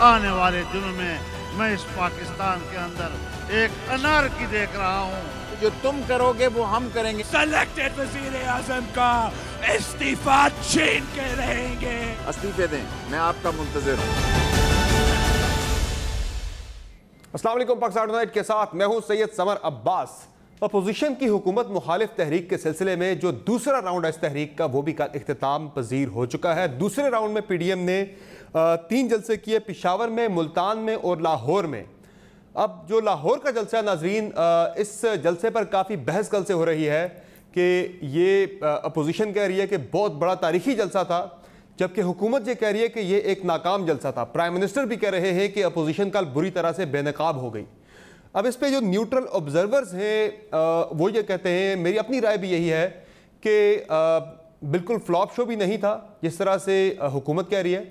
आने वाले दिनों में मैं इस पाकिस्तान के अंदर एक अनारकी देख रहा हूँ। जो तुम करोगे वो हम करेंगे। सिलेक्टेड वजीर आजम का इस्तीफा छीन के रहेंगे। इस्तीफे दें, मैं आपका मुंतजिर हूँ। अस्सलाम वालेकुम, पाकिस्तान टुनाइट के साथ मैं हूं सैयद समर अब्बास। अपोजिशन की हुकूमत मुखालिफ तहरीक के सिलसिले में जो दूसरा राउंड है इस तहरीक का, वो भी कल इख्तिताम पजीर हो चुका है। दूसरे राउंड में पीडीएम ने 3 जलसे किए, पेशावर में, मुल्तान में और लाहौर में। अब जो लाहौर का जलसा है नाजरीन, इस जलसे पर काफ़ी बहस कल से हो रही है कि ये अपोजिशन कह रही है कि बहुत बड़ा तारीखी जलसा था, जबकि हुकूमत ये कह रही है कि ये एक नाकाम जलसा था। प्राइम मिनिस्टर भी कह रहे हैं कि अपोजिशन कल बुरी तरह से बेनकाब हो गई। अब इस पे जो न्यूट्रल ऑब्जर्वर्स हैं वो ये कहते हैं, मेरी अपनी राय भी यही है कि बिल्कुल फ्लॉप शो भी नहीं था जिस तरह से हुकूमत कह रही है,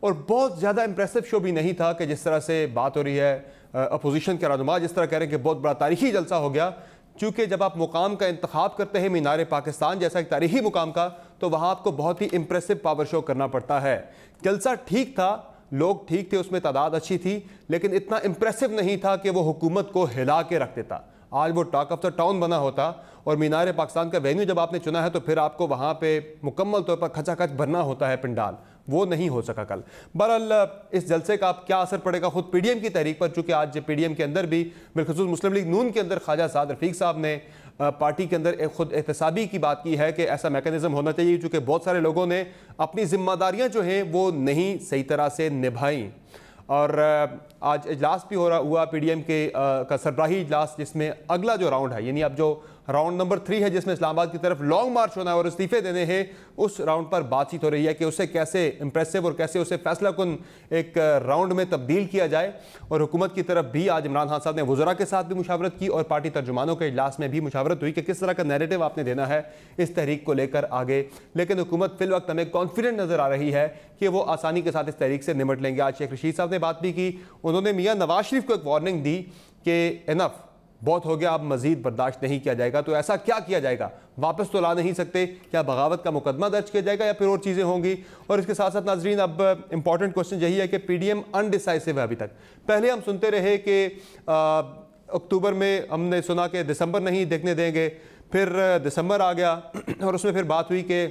और बहुत ज़्यादा इंप्रेसिव शो भी नहीं था कि जिस तरह से बात हो रही है अपोजिशन के रहनुमा जिस तरह कह रहे हैं कि बहुत बड़ा तारीखी जलसा हो गया। चूँकि जब आप मुकाम का इंतखाब करते हैं मीनार पाकिस्तान जैसा एक तारीखी मुकाम का, तो वहाँ आपको बहुत ही इंप्रेसिव पावर शो करना पड़ता है। जलसा ठीक था, लोग ठीक थे, उसमें तादाद अच्छी थी, लेकिन इतना इंप्रेसिव नहीं था कि वो हुकूमत को हिला के रख देता। आज वो टॉक ऑफ द टाउन बना होता, और मीनार पाकिस्तान का वेन्यू जब आपने चुना है तो फिर आपको वहाँ पे मुकम्मल तौर पर खचाखच भरना होता है पंडाल, वो नहीं हो सका कल। बहरहाल इस जलसे का अब क्या असर पड़ेगा खुद पीडीएम की तहरीक पर, चूँकि आज पीडीएम के अंदर भी बिलखुसूस मुस्लिम लीग नून के अंदर ख्वाजा साद रफीक साहब ने पार्टी के अंदर एक खुद एहतसाबी की बात की है कि ऐसा मैकेनिज्म होना चाहिए, चूँकि बहुत सारे लोगों ने अपनी जिम्मेदारियाँ जो हैं वो नहीं सही तरह से निभाई। और आज इजलास भी हुआ पीडीएम के का सरबराही इजलास, जिसमें अगला जो राउंड है, यानी अब जो राउंड नंबर 3 है जिसमें इस्लामाबाद की तरफ लॉन्ग मार्च होना है और इस्तीफे देने हैं, उस राउंड पर बातचीत हो रही है कि उसे कैसे इंप्रेसिव और कैसे उसे फैसला कुन एक राउंड में तब्दील किया जाए। और हुकूमत की तरफ भी आज इमरान खान साहब ने वज़रा के साथ भी मुशावरत की और पार्टी तर्जुमानों के इजलास में भी मुशावरत हुई कि किस तरह का नैरेटिव आपने देना है इस तहरीक को लेकर आगे। लेकिन हुकूमत फिल वक्त हमें कॉन्फिडेंट नज़र आ रही है कि वो आसानी के साथ इस तहरीक से निमट लेंगे। आज शेख रशीद साहब ने बात भी की, उन्होंने मियाँ नवाज शरीफ को एक वार्निंग दी कि इनफ, बहुत हो गया, अब मजीद बर्दाश्त नहीं किया जाएगा। तो ऐसा क्या किया जाएगा, वापस तो ला नहीं सकते, क्या बगावत का मुकदमा दर्ज किया जाएगा या फिर और चीज़ें होंगी। और इसके साथ साथ नाजरीन अब इंपॉर्टेंट क्वेश्चन यही है कि पीडीएम अनडिसाइसिव है अभी तक। पहले हम सुनते रहे कि अक्टूबर में, हमने सुना कि दिसंबर नहीं देखने देंगे, फिर दिसंबर आ गया और उसमें फिर बात हुई कि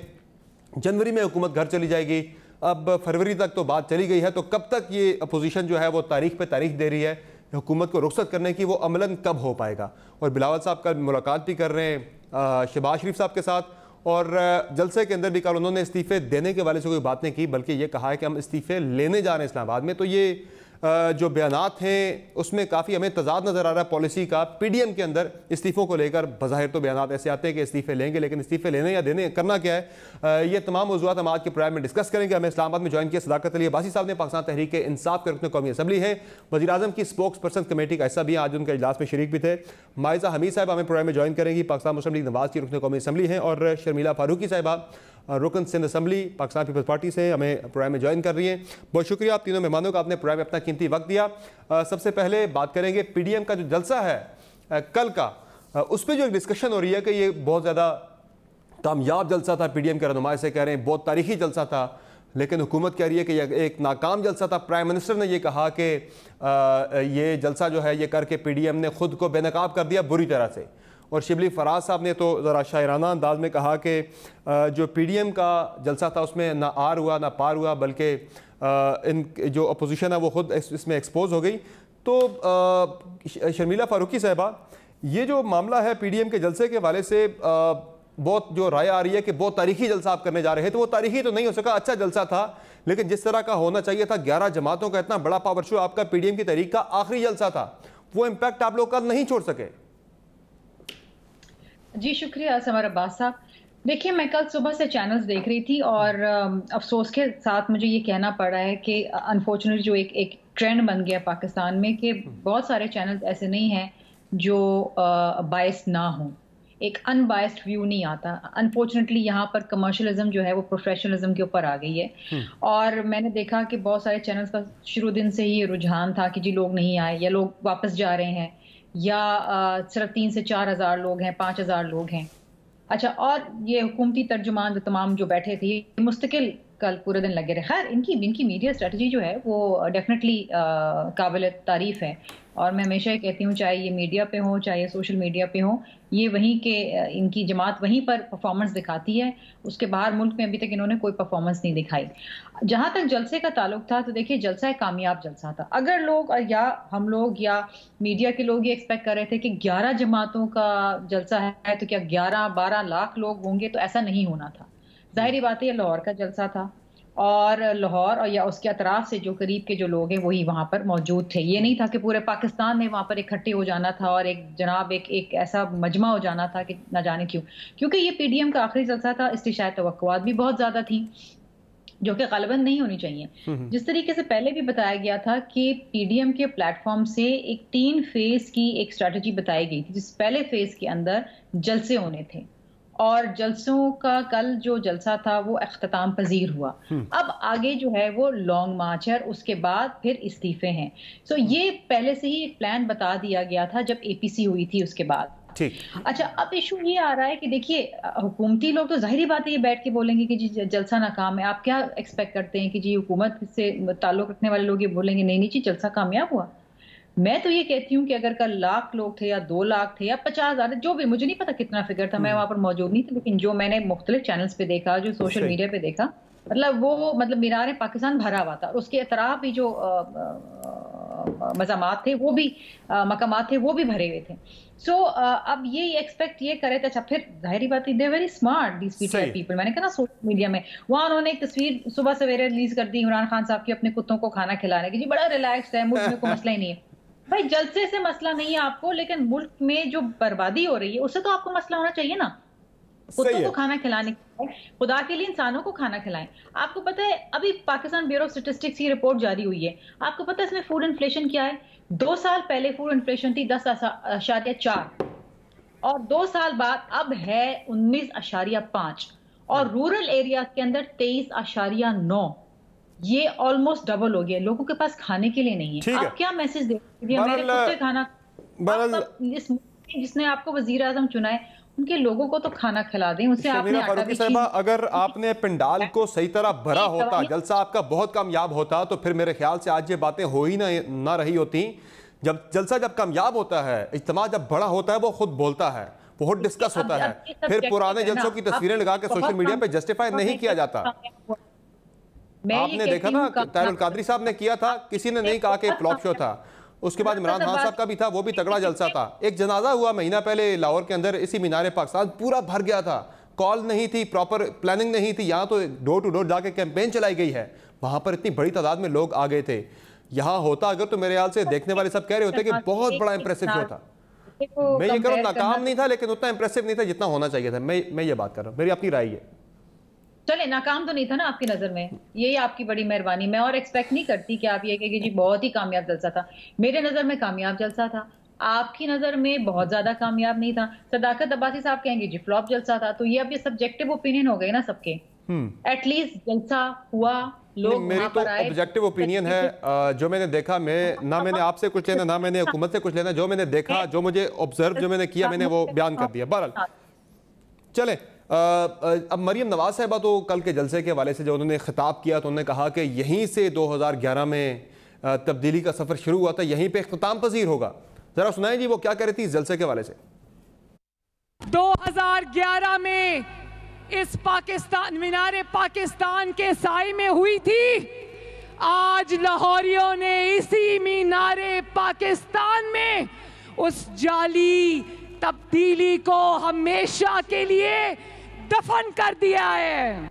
जनवरी में हुकूमत घर चली जाएगी। अब फरवरी तक तो बात चली गई है, तो कब तक ये अपोजिशन जो है वो तारीख पे तारीख दे रही है हुकूमत को रुखसत करने की, वो अमलन कब हो पाएगा। और बिलावल साहब कल मुलाकात भी कर रहे हैं शहबाज शरीफ साहब के साथ, और जलसे के अंदर भी कल उन्होंने इस्तीफे देने के वाले से कोई बात नहीं की, बल्कि ये कहा है कि हम इस्तीफे लेने जा रहे हैं इस्लामाबाद में। तो ये जो बयानात हैं उसमें काफ़ी हमें तजाद नज़र आ रहा है पॉलिसी का। पीडीएम के अंदर इस्तीफ़ों को लेकर बज़ाहिर तो बयानात ऐसे आते हैं कि इस्तीफे लेंगे, लेकिन इस्तीफे लेने या देने करना क्या है, ये तमाम मौज़ूआत हम आज के प्रोग्राम में डिस्कस करेंगे। हमें इस्लामाबाद में ज्वाइन किया सदाकत अली अब्बासी साहब ने, पाकिस्तान तहरीक इंसाफ के रुकन कौमी असम्बली है, वज़ीर आज़म की स्पोक्स पर्सन कमेटी का हिस्सा भी, आज उनके इजलास में शरीक भी थे। माइज़ा हमीद साहब हमें प्रोग्राम में ज्वाइन करेंगी, पाकिस्तान मुस्लिम लीग नवाज़ की रुकन कौमी असम्बली हैं, और शर्मिला फारूकी साहिबा रुकन Sindh assembly Pakistan Peoples Party से हमें प्रोग्राम में ज्वाइन कर रही हैं। बहुत शुक्रिया आप तीनों मेहमानों का, आपने प्रोग्राम में अपना कीमती वक्त दिया। सबसे पहले बात करेंगे पीडीएम का जो जलसा है कल का, उस पर जो एक डिस्कशन हो रही है कि ये बहुत ज़्यादा कामयाब जलसा था, पीडीएम के रहनुमा से कह रहे हैं बहुत तारीखी जलसा था, लेकिन हुकूमत कह रही है कि यह एक नाकाम जलसा था। प्राइम मिनिस्टर ने यह कहा कि ये जलसा जो है ये करके पीडीएम ने खुद को बेनकाब कर दिया बुरी तरह से। और शिबली फराज साहब ने तो ज़रा शायराना अंदाज में कहा कि जो पीडीएम का जलसा था उसमें ना आर हुआ ना पार हुआ, बल्कि इन जो अपोजिशन है वो खुद इसमें एक्सपोज हो गई। तो शर्मिला फारूकी साहिबा, ये जो मामला है पीडीएम के जलसे के हवाले से बहुत जो राय आ रही है कि बहुत तारीखी जलसा आप करने जा रहे हैं, तो वो तारीखी तो नहीं हो सका, अच्छा जलसा था, लेकिन जिस तरह का होना चाहिए था, 11 जमातों का इतना बड़ा पावर शो, आपका पीडीएम की तहरीक का आखिरी जलसा था, वो इम्पैक्ट आप लोग कल नहीं छोड़ सके। जी शुक्रिया समर अब्बास साहब। देखिए, मैं कल सुबह से चैनल्स देख रही थी और अफसोस के साथ मुझे ये कहना पड़ा है कि अनफॉर्चुनेटली जो एक ट्रेंड बन गया पाकिस्तान में कि बहुत सारे चैनल्स ऐसे नहीं हैं जो बायस्ड ना हों, एक अनबायस्ड व्यू नहीं आता। अनफॉर्चुनेटली यहाँ पर कमर्शियलिज्म जो है वो प्रोफेशनलिज्म के ऊपर आ गई है। और मैंने देखा कि बहुत सारे चैनल्स का शुरू दिन से ही रुझान था कि जी लोग नहीं आए, या लोग वापस जा रहे हैं, या सिर्फ 3 से 4 हज़ार लोग हैं, 5 हज़ार लोग हैं। अच्छा, और ये हुकूमती तर्जुमान जो तमाम जो बैठे थे, मुस्तकिल कल पूरे दिन लगे रहे। खैर इनकी मीडिया स्ट्रेटजी जो है वो डेफिनेटली काबिल तारीफ है, और मैं हमेशा ये कहती हूँ चाहे ये मीडिया पे हो चाहे ये सोशल मीडिया पे हो, ये वहीं के इनकी जमात वहीं पर परफॉर्मेंस दिखाती है, उसके बाहर मुल्क में अभी तक इन्होंने कोई परफॉर्मेंस नहीं दिखाई। जहां तक जलसे का ताल्लुक था तो देखिए जलसा एक कामयाब जलसा था। अगर लोग या हम लोग या मीडिया के लोग ये एक्सपेक्ट कर रहे थे कि 11 जमातों का जलसा है तो क्या 11-12 लाख लोग होंगे, तो ऐसा नहीं होना था। जाहिर बात है लाहौर का जलसा था और लाहौर और या उसके अतराफ से जो करीब के जो लोग हैं वही वहां पर मौजूद थे। ये नहीं था कि पूरे पाकिस्तान में वहां पर इकट्ठे हो जाना था और एक ऐसा मजमा हो जाना था कि ना जाने क्यों, क्योंकि ये पीडीएम का आखिरी जलसा था। इसकी शायद तवक्कुआत भी बहुत ज्यादा थी जो कि ग़ालिबन नहीं होनी चाहिए। जिस तरीके से पहले भी बताया गया था कि पीडीएम के प्लेटफॉर्म से एक 3 फेज की एक स्ट्रेटजी बताई गई थी, जिस पहले फेज के अंदर जलसे होने थे और जलसों का कल जो जलसा था वो इख्तिताम पजीर हुआ। अब आगे जो है वो लॉन्ग मार्च है और उसके बाद फिर इस्तीफे हैं। सो ये पहले से ही एक प्लान बता दिया गया था जब एपीसी हुई थी उसके बाद। ठीक। अच्छा, अब इशू ये आ रहा है कि देखिए हुकूमती लोग तो जाहिर बात है ये बैठ के बोलेंगे कि जी जलसा नाकाम है। आप क्या एक्सपेक्ट करते हैं कि जी हुकूमत से ताल्लुक रखने वाले लोग ये बोलेंगे नहीं नहीं जी जलसा कामयाब हुआ? मैं तो ये कहती हूँ कि अगर कल लाख लोग थे या 2 लाख थे या 50,000, जो भी, मुझे नहीं पता कितना फिगर था, मैं वहां पर मौजूद नहीं थी, लेकिन जो मैंने मुख्तलिफ चैनल्स पे देखा, जो सोशल मीडिया पे देखा, मतलब मीनार पाकिस्तान भरा हुआ था और उसके अतराफ भी जो मज़ामात थे वो भी मकामात थे वो भी भरे हुए थे। सो अब ये एक्सपेक्ट ये करे थे। अच्छा, फिर जाहिर बात है they very smart these PTI people. मैंने कहा ना सोशल मीडिया में वहाँ उन्होंने एक तस्वीर सुबह सवेरे रिलीज कर दी इमरान खान साहब की अपने कुत्तों को खाना खिलाने की, जी बड़ा रिलैक्स है, मुल्क में कोई मसला ही नहीं है। भाई जलसे से मसला नहीं है आपको, लेकिन मुल्क में जो बर्बादी हो रही है उससे तो आपको मसला होना चाहिए ना। कुत्तों को खाना खिलाने के लिए, खुदा के लिए इंसानों को खाना खिलाएं। आपको पता है अभी पाकिस्तान ब्यूरो ऑफ स्टैटिस्टिक्स की रिपोर्ट जारी हुई है, आपको पता है इसमें फूड इन्फ्लेशन क्या है? 2 साल पहले फूड इन्फ्लेशन थी 10.4 और 2 साल बाद अब है 19.5 और रूरल एरिया के अंदर 23.9। ये ऑलमोस्ट डबल हो गया। लोगों के पास खाने के लिए नहीं है। आप क्या मैसेज दे रहे हैं? मेरे कुत्ते खाना, जिसने आपको वजीर आजम चुना है उनके लोगों को तो खाना खिला दें। उससे आपने फारूकी साहिबा, अगर आपने पंडाल को सही तरह भरा होता, जलसा आपका बहुत कामयाब होता, तो फिर मेरे ख्याल से आज ये बातें हो ही ना रही होती। जब कामयाब होता है, इज्तिमा जब बड़ा होता है, वो खुद बोलता है, बहुत डिस्कस होता है, फिर पुराने जलसों की तस्वीरें लगा के सोशल मीडिया पे जस्टिफाई नहीं किया जाता। आपने देखा ना ताहिरुल कादरी साहब ने किया था, किसी ने नहीं कहा कि फ्लॉप शो था। उसके बाद इमरान खान साहब का भी था, वो भी तगड़ा जलसा था। एक जनाजा हुआ महीना पहले लाहौर के अंदर, इसी मीनार पाकिस्तान पूरा भर गया था। कॉल नहीं थी, प्रॉपर प्लानिंग नहीं थी। यहाँ तो डोर टू डोर जाके कैंपेन चलाई गई है, वहां पर इतनी बड़ी तादाद में लोग आ गए थे। यहाँ होता अगर तो मेरे ख्याल से देखने वाले सब कह रहे होते कि बहुत बड़ा इंप्रेसिव शो था। मैं ये करूँ नाकाम नहीं था, लेकिन उतना इंप्रेसिव नहीं था जितना होना चाहिए था। मैं ये बात कर रहा हूँ, मेरी अपनी राय है। चले, नाकाम तो नहीं था ना आपकी नजर में, यही आपकी बड़ी मेहरबानी। मैं और एक्सपेक्ट नहीं करती कि आप ये कहेंगे जी बहुत ही कामयाब जलसा था। मेरे नजर में कामयाब जलसा था, आपकी नजर में बहुत ज्यादा कामयाब नहीं था। सदाकत अब्बासी साहब कहेंगे जी फ्लॉप जलसा था। तो ये अब ये सब्जेक्टिव ओपिनियन हो गए ना सबके। एटलीस्ट जलसा हुआ, लोग मेरी तो ऑब्जेक्टिव ओपिनियन है जो मैंने देखा। मैं ना मैंने आपसे कुछ लेना ना मैंने हुकूमत से कुछ लेना, जो मैंने देखा, जो मुझे ऑब्जर्व, जो मैंने किया, मैंने वो बयान कर दिया। बहरहाल चले, अब मरियम नवाज साहिबा तो कल के जलसे के हवाले से जो उन्होंने खिताब किया तो उन्होंने कहा कि यहीं से 2011 में तब्दीली का सफ़र शुरू हुआ था, यहीं पे इख्तिताम पजीर होगा। ज़रा सुनाएं जी वो क्या कह रही थी इस जलसे के हवाले से। 2011 में इस पाकिस्तान मीनारे पाकिस्तान के साए में हुई थी। आज लाहौरियों ने इसी मीनारे पाकिस्तान में उस जाली तब्दीली को हमेशा के लिए दफन कर दिया है।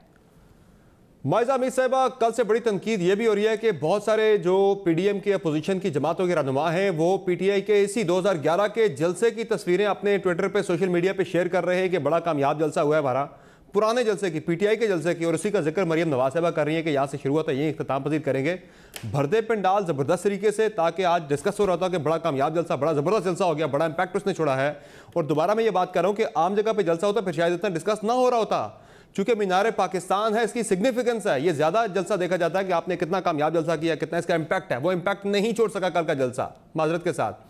माइजा अमीर साहिबा, कल से बड़ी तनकीद ये भी हो रही है कि बहुत सारे जो पीडीएम के अपोजिशन की जमातों के रहनुमा हैं वो पीटीआई के इसी 2011 के जलसे की तस्वीरें अपने ट्विटर पे, सोशल मीडिया पे शेयर कर रहे हैं कि बड़ा कामयाब जलसा हुआ है हमारा, पुराने जलसे की, पीटीआई के जलसे की, और उसी का जिक्र मरियम नवाज साहिबा कर रही है कि यहाँ से शुरू हुआ था, यही इख्तिताम पजीर करेंगे। भरदे पंडाल ज़बरदस्त तरीके से, ताकि आज डिस्कस हो रहा था कि बड़ा कामयाब जलसा, बड़ा ज़बरदस्त जलसा हो गया, बड़ा इंपैक्ट उसने छोड़ा है। और दोबारा मैं ये बात कर रहा हूँ कि आम जगह पर जलसा होता फिर शायद इतना डिस्कस ना हो रहा होता, चूंकि मीनार पाकिस्तान है, इसकी सिग्निफिकेंस है, ये ज़्यादा जलसा देखा जाता है कि आपने कितना कामयाब जलसा किया, कितना इसका इंपैक्ट है। वो इंपैक्ट नहीं छोड़ सका कल का जलसा, माजरत के साथ।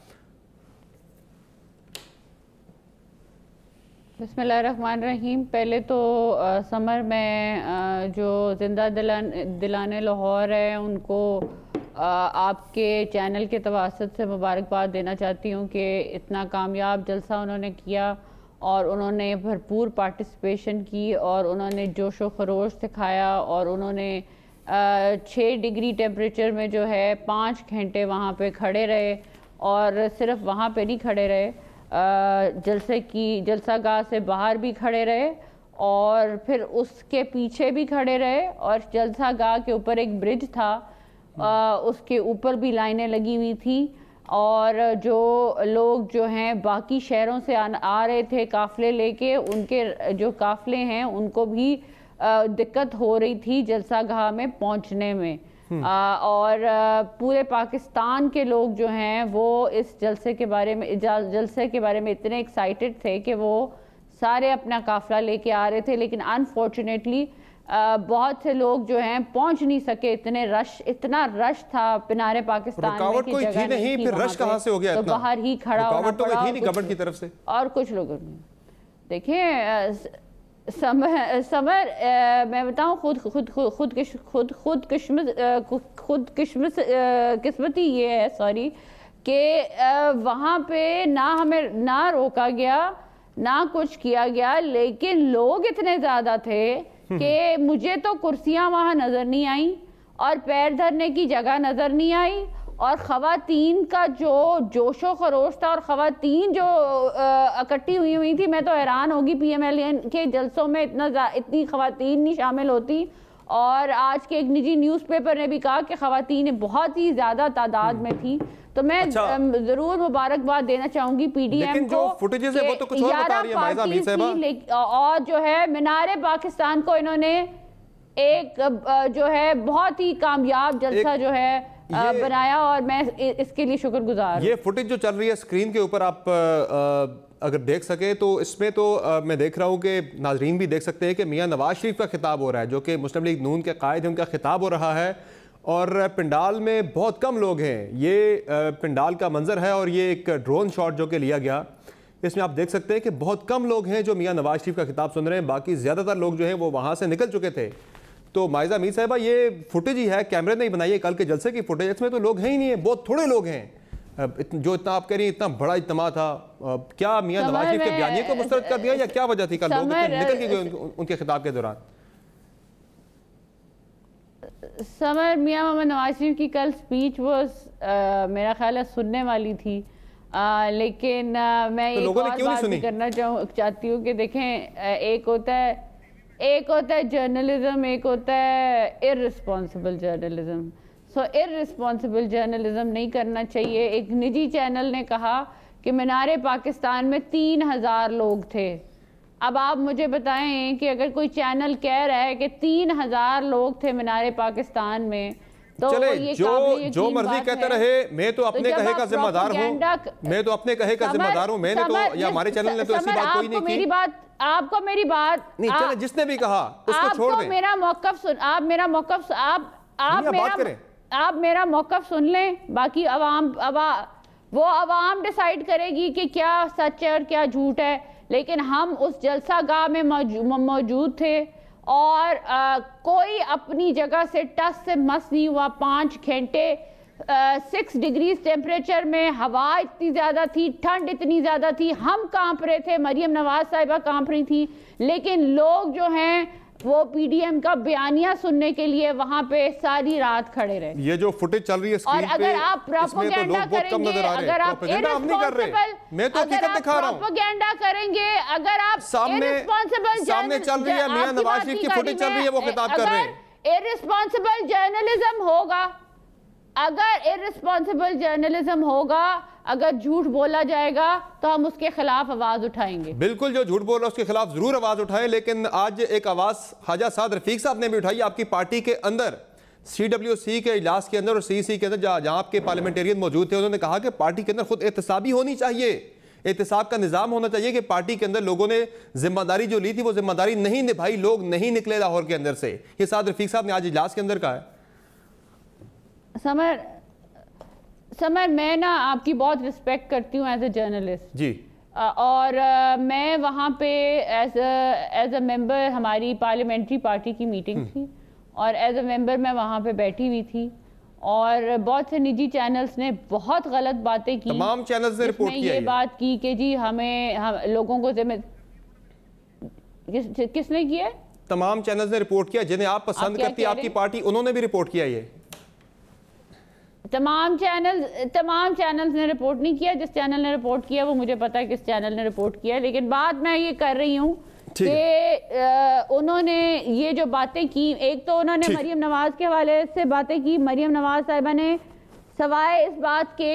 बिस्मिल्लाहिर्रहमानिर्रहीम। पहले तो समर में जो जिंदा दिलाने लाहौर है उनको आपके चैनल के तवासत से मुबारकबाद देना चाहती हूँ कि इतना कामयाब जलसा उन्होंने किया और उन्होंने भरपूर पार्टिसिपेशन की और उन्होंने जोश व खरोश दिखाया और उन्होंने 6 डिग्री टेम्परेचर में जो है 5 घंटे वहाँ पे खड़े रहे और सिर्फ वहाँ पे नहीं खड़े रहे, जलसागाह से बाहर भी खड़े रहे और फिर उसके पीछे भी खड़े रहे और जलसागाह के ऊपर एक ब्रिज था, उसके ऊपर भी लाइनें लगी हुई थी और जो लोग जो हैं बाकी शहरों से आ रहे थे काफ़िले लेके, उनके जो काफ़िले हैं उनको भी दिक्कत हो रही थी जलसागाह में पहुंचने में। और पूरे पाकिस्तान के लोग जो हैं वो इस जलसे के बारे में इतने एक्साइटेड थे कि वो सारे अपना काफ़िला लेके आ रहे थे, लेकिन अनफॉर्चुनेटली बहुत से लोग जो हैं पहुंच नहीं सके। इतना रश था मीनारे पाकिस्तान में कि जगह नहीं थी, फिर रश कहां से हो गया? तो बाहर ही खड़ा होना पड़ा गवर्नमेंट की तरफ से और कुछ लोगों ने। देखिए समर मैं बताऊं किस्मती ये है सॉरी कि वहाँ पे ना हमें ना रोका गया ना कुछ किया गया, लेकिन लोग इतने ज़्यादा थे कि मुझे तो कुर्सियाँ वहाँ नज़र नहीं आई और पैर धरने की जगह नज़र नहीं आई और ख़वातीन का जो जोशो खरोश था और ख़वातीन जो इकट्ठी हुई थी, मैं तो हैरान होगी PMLN के जलसों में इतनी ख़वातीन नहीं शामिल होती। और आज के एक निजी न्यूज़पेपर ने भी कहा कि ख़वातीन बहुत ही ज़्यादा तादाद में थी। तो मैं ज़रूर मुबारकबाद देना चाहूँगी PDM को, फुटेजेस है वो तो कुछ और बता रही है माइज़ा अमीन साहिबा। और जो है मीनारे पाकिस्तान को इन्होंने एक जो है बहुत ही कामयाब जलसा जो है बनाया और मैं इसके लिए शुक्रगुजार। ये फुटेज जो चल रही है स्क्रीन के ऊपर आप अगर देख सके तो इसमें तो मैं देख रहा हूँ कि नाजरीन भी देख सकते हैं कि मियाँ नवाज शरीफ का खिताब हो रहा है, जो कि मुस्लिम लीग नून के कायद हैं, उनका खिताब हो रहा है और पंडाल में बहुत कम लोग हैं। ये पंडाल का मंजर है और ये एक ड्रोन शॉट जो कि लिया गया, इसमें आप देख सकते हैं कि बहुत कम लोग हैं जो मियाँ नवाज शरीफ का खिताब सुन रहे हैं, बाकी ज़्यादातर लोग जो हैं वो वहाँ से निकल चुके थे। तो माइज़ा अमीन साहिबा ये फुटेज ही है, कैमरे नहीं बनाई है, कल के जलसे की फुटेज, इसमें तो लोग हैं ही नहीं है, बहुत थोड़े लोग हैं। जो इतना आप कह रही हैं इतना बड़ा इज्तिमा था, क्या मियाँ नवाज शरीफ के बयानिए को मुस्तरद कर दिया या क्या वजह थी? कल लोग निकल के गए उनके खिताब के दौरान। समर मियाँ मोहम्मद नवाज शरीफ की कल स्पीच वो मेरा ख्याल है सुनने वाली थी, लेकिन मैं एक और बात भी करना चाहती हूँ कि देखें एक होता है जर्नलिज्म, एक होता है इररिस्पॉन्सिबल जर्नलिज्म। सो इररिस्पॉन्सिबल जर्नलिज्म नहीं करना चाहिए। एक निजी चैनल ने कहा कि मीनारे पाकिस्तान में 3000 लोग थे। अब आप मुझे बताएं कि अगर कोई चैनल कह रहा है कि 3000 लोग थे मीनारे पाकिस्तान में, तो चले ये जो मर्जी कहते रहे, मैं तो अपने कहे का जिम्मेदार हूँ, मैं तो अपने कहे का जिम्मेदार हूँ, मैंने तो या हमारे चैनल ने तो ऐसी बात कोई नहीं की। आपको मेरी बात नहीं, चले जिसने भी कहा उसको छोड़ दें। मेरा मौकफ सुन, आप मेरा मौकफ सुन लें, बाकी वो अवाम डिसाइड करेगी कि क्या सच है और क्या झूठ है। लेकिन हम उस जलसागाह में मौजूद थे और कोई अपनी जगह से टस से मस नहीं हुआ। 5 घंटे 6 डिग्री टेम्परेचर में, हवा इतनी ज़्यादा थी, ठंड इतनी ज़्यादा थी, हम कांप रहे थे, मरियम नवाज साहिबा कांप रही थी, लेकिन लोग जो हैं वो PDM का बयानिया सुनने के लिए वहाँ पे सारी रात खड़े रहे। ये जो फुटेज चल रही है स्क्रीन पे, और अगर आप प्रोपेगेंडा करेंगे, अगर आप प्रोपेगेंडा करेंगे, अगर आप सामने चल रही है मियां नवाज शरीफ की फुटेज चल रही है, वो खिताब कर रहे हैं। इररिस्पॉन्सिबल जर्नलिज्म होगा, अगर इररिस्पॉन्सिबल जर्नलिज्म होगा, अगर झूठ बोला जाएगा तो हम उसके खिलाफ आवाज उठाएंगे। बिल्कुल, जो झूठ बोल रहा है उसके खिलाफ जरूर आवाज उठाएं। लेकिन आज एक आवाज ख्वाजा साद रफीक साहब ने भी उठाई आपकी पार्टी के अंदर, CWC के इजलास के अंदर और CEC के अंदर, जहां आपके पार्लियामेंटेरियन मौजूद थे। उन्होंने कहा कि पार्टी के अंदर खुद एहतसाबी होनी चाहिए, एहतसाब का निज़ाम होना चाहिए कि पार्टी के अंदर लोगों ने जिम्मेदारी जो ली थी वो जिम्मेदारी नहीं निभाई, लोग नहीं निकले लाहौर के अंदर से। ये साद रफीक साहब ने आज इजलास के अंदर कहा है। समर मैं ना आपकी बहुत रिस्पेक्ट करती हूँ एज ए जर्नलिस्ट जी, और मैं वहाँ पे एज अ मेंबर, हमारी पार्लियामेंट्री पार्टी की मीटिंग थी और एज अ मेंबर मैं वहाँ पे बैठी हुई थी और बहुत से निजी चैनल्स ने बहुत गलत बातें की। तमाम चैनल्स ने रिपोर्ट किया ये बात की कि जी हम लोगों को किसने किया? तमाम चैनल्स ने रिपोर्ट किया। जिन्हें आप पसंद करती है आपकी पार्टी, उन्होंने भी रिपोर्ट किया। ये तमाम चैनल्स ने रिपोर्ट नहीं किया। जिस चैनल ने रिपोर्ट किया वो मुझे पता है किस चैनल ने रिपोर्ट किया, लेकिन बात मैं ये कर रही हूँ कि उन्होंने ये जो बातें की, एक तो उन्होंने मरियम नवाज के हवाले से बातें की। मरियम नवाज साहिबा ने सवाए इस बात के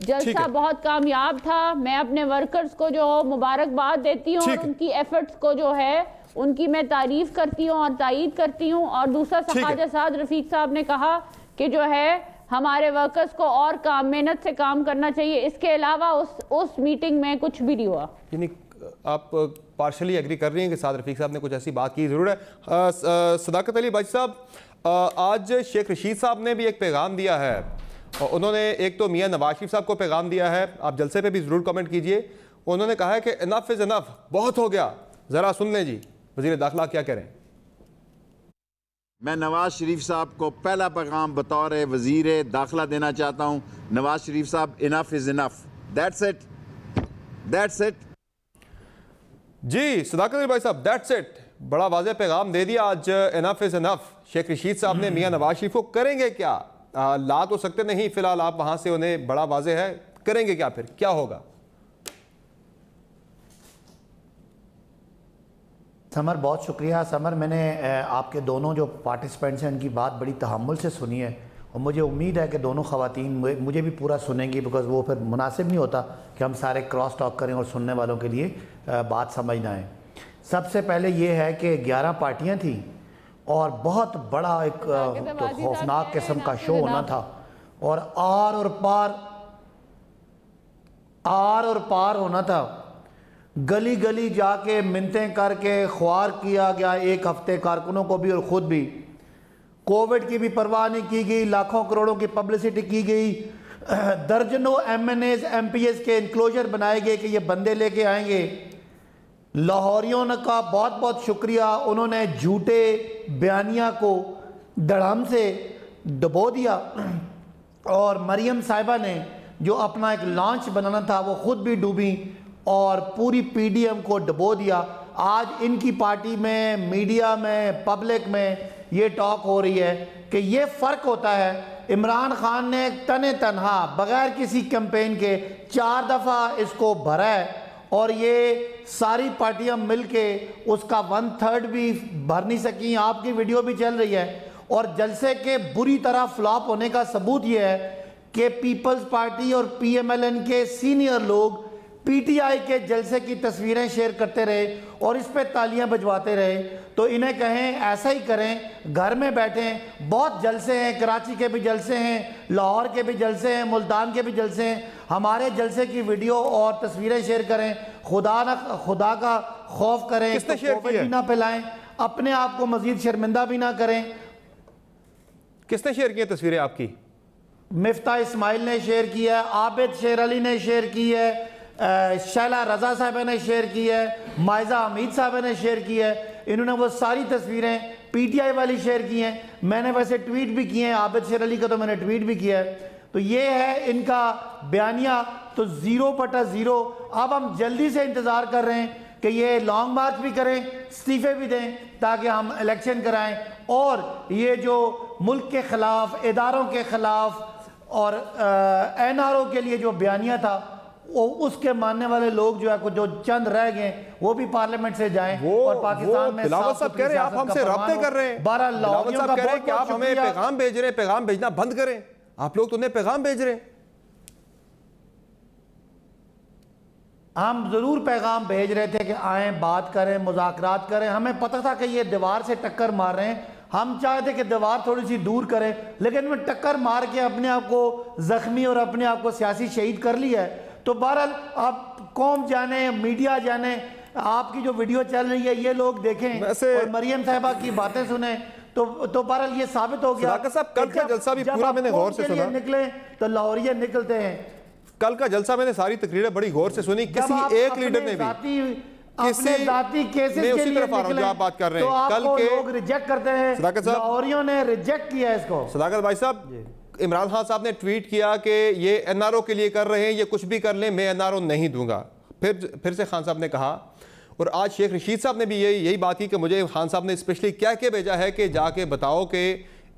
जलसा बहुत कामयाब था, मैं अपने वर्कर्स को जो मुबारकबाद देती हूँ और उनकी एफर्ट्स को जो है उनकी मैं तारीफ करती हूँ और तायीद करती हूँ। और दूसरा, सखाजा साद रफीक साहब ने कहा कि जो है हमारे वर्कर्स को और मेहनत से काम करना चाहिए। इसके अलावा उस मीटिंग में कुछ भी नहीं हुआ। यानी आप पार्शली एग्री कर रही हैं कि साद रफीक साहब ने कुछ ऐसी बात की जरूर है। सदाकत अली बट साहब, आज शेख रशीद साहब ने भी एक पैगाम दिया है और उन्होंने एक तो मियां नवाज शरीफ साहब को पैगाम दिया है, आप जलसे पे भी ज़रूर कमेंट कीजिए। उन्होंने कहा है कि इनफ इज़ इनफ, बहुत हो गया। ज़रा सुन लें जी वज़ीर दाखिला क्या कह रहे हैं। मैं नवाज शरीफ साहब को पहला पैगाम बतौर वज़ीर दाखिला देना चाहता हूँ। नवाज शरीफ साहब, enough is enough, that's it, that's it. जी सदाकत अली भाई साहब, दैट्स इट, बड़ा वाज़ेह पैगाम दे दिया आज, enough is enough. Sheikh Rashid साहब ने मियां नवाज शरीफ को करेंगे क्या, ला तो सकते नहीं फिलहाल आप वहां से, उन्हें बड़ा वाज़ेह है, करेंगे क्या, फिर क्या होगा? समर बहुत शुक्रिया। समर, मैंने आपके दोनों जो पार्टिसिपेंट्स हैं उनकी बात बड़ी तहम्मुल से सुनी है और मुझे उम्मीद है कि दोनों ख़वातीन मुझे भी पूरा सुनेंगी, बिकॉज़ वो फिर मुनासिब नहीं होता कि हम सारे क्रॉस टॉक करें और सुनने वालों के लिए बात समझ ना आए। सबसे पहले ये है कि 11 पार्टियां थी और बहुत बड़ा एक तो खौफनाक किस्म का शो होना था और आर और पार होना था। गली गली जाके मिन्नतें करके ख्वार किया गया, एक हफ्ते कारकुनों को भी और ख़ुद भी। कोविड की भी परवाह नहीं की गई, लाखों करोड़ों की पब्लिसिटी की गई, दर्जनों MNAs MPs के इंक्लोजर बनाए गए कि ये बंदे लेके आएंगे। लाहौरियों का बहुत बहुत शुक्रिया, उन्होंने झूठे बयानिया को धड़ाम से डुबो दिया और मरियम साहिबा ने जो अपना एक लॉन्च बनाना था वो ख़ुद भी डूबी और पूरी PDM को डुबो दिया। आज इनकी पार्टी में, मीडिया में, पब्लिक में ये टॉक हो रही है कि ये फ़र्क होता है। इमरान खान ने तने तनहा बगैर किसी कैंपेन के 4 दफ़ा इसको भरा है और ये सारी पार्टियां मिलके उसका 1/3 भी भर नहीं सकी। आपकी वीडियो भी चल रही है और जलसे के बुरी तरह फ्लॉप होने का सबूत ये है कि पीपल्स पार्टी और PMLN के सीनियर लोग PTI के जलसे की तस्वीरें शेयर करते रहे और इस पे तालियां बजवाते रहे। तो इन्हें कहें ऐसा ही करें, घर में बैठें। बहुत जलसे हैं, कराची के भी जलसे हैं, लाहौर के भी जलसे हैं, मुल्तान के भी जलसे हैं। हमारे जलसे की वीडियो और तस्वीरें शेयर करें, खुदा का खौफ करें, तो कोविड भी ना फैलाएं, अपने आप को मजीद शर्मिंदा भी ना करें। किसने शेयर की तस्वीरें आपकी? मिफ्ता इस्माइल ने शेयर किया है, आबिद शेर अली ने शेयर की है, शैला रजा साहब ने शेयर की है, मायजा हमीद साहब ने शेयर की है। इन्होंने वो सारी तस्वीरें PTI वाली शेयर की हैं। मैंने वैसे ट्वीट भी किए हैं, आबिद शेर अली का तो मैंने ट्वीट भी किया है। तो ये है इनका बयानिया, तो 0/0। अब हम जल्दी से इंतज़ार कर रहे हैं कि ये लॉन्ग मार्च भी करें, इस्तीफे भी दें ताकि हम इलेक्शन कराएं और ये जो मुल्क के ख़िलाफ़, इदारों के ख़िलाफ़ और NRO के लिए जो बयानिया था वो उसके मानने वाले लोग जो है जो चंद रह गए वो भी पार्लियामेंट से जाएं और पाकिस्तान में बिलावल साहब कह रहे हैं आप हमसे रब्ते कर रहे हैं, बिलावल साहब कह रहे हैं कि आप हमें पैगाम भेज रहे हैं, पैगाम भेजना बंद करें। आप लोग तो उन्हें पैगाम भेज रहे हैं। हम जरूर पैगाम भेज रहे थे कि आए, बात करें, मुज़ाकरात करें। हमें पता था कि ये दीवार से टक्कर मार रहे हैं। हम चाहते कि दीवार थोड़ी सी दूर करें, लेकिन में टक्कर मार के अपने आप को जख्मी और अपने आप को सियासी शहीद कर लिया है। तो बहरहाल आप कौम जाने, मीडिया जाने, आपकी जो वीडियो चल रही है ये लोग देखें और मरियम साहिबा की बातें सुने तो बहरहाल ये साबित हो गया। साहब कल का जलसा भी पूरा मैंने गौर से सुना। निकले तो लाहौरिया निकलते हैं, कल का जलसा मैंने सारी तकरीरें बड़ी गौर से सुनी, किसी एक लीडर ने भी अपने जाती केसेस के लिए निकले, जो आप बात कर रहे हैं, तो कल के लोग रिजेक्ट करते हैं, लाहौरियों ने रिजेक्ट किया इसको। सदाकत भाई साहब, इमरान खान साहब ने ट्वीट किया कि ये एनआरओ के लिए कर रहे हैं, ये कुछ भी कर लें, मैं एनआरओ नहीं दूंगा। फिर से खान साहब ने कहा, और आज शेख रशीद साहब ने भी यही बात की कि मुझे खान साहब ने स्पेशली क्या क्या भेजा है कि जाके बताओ कि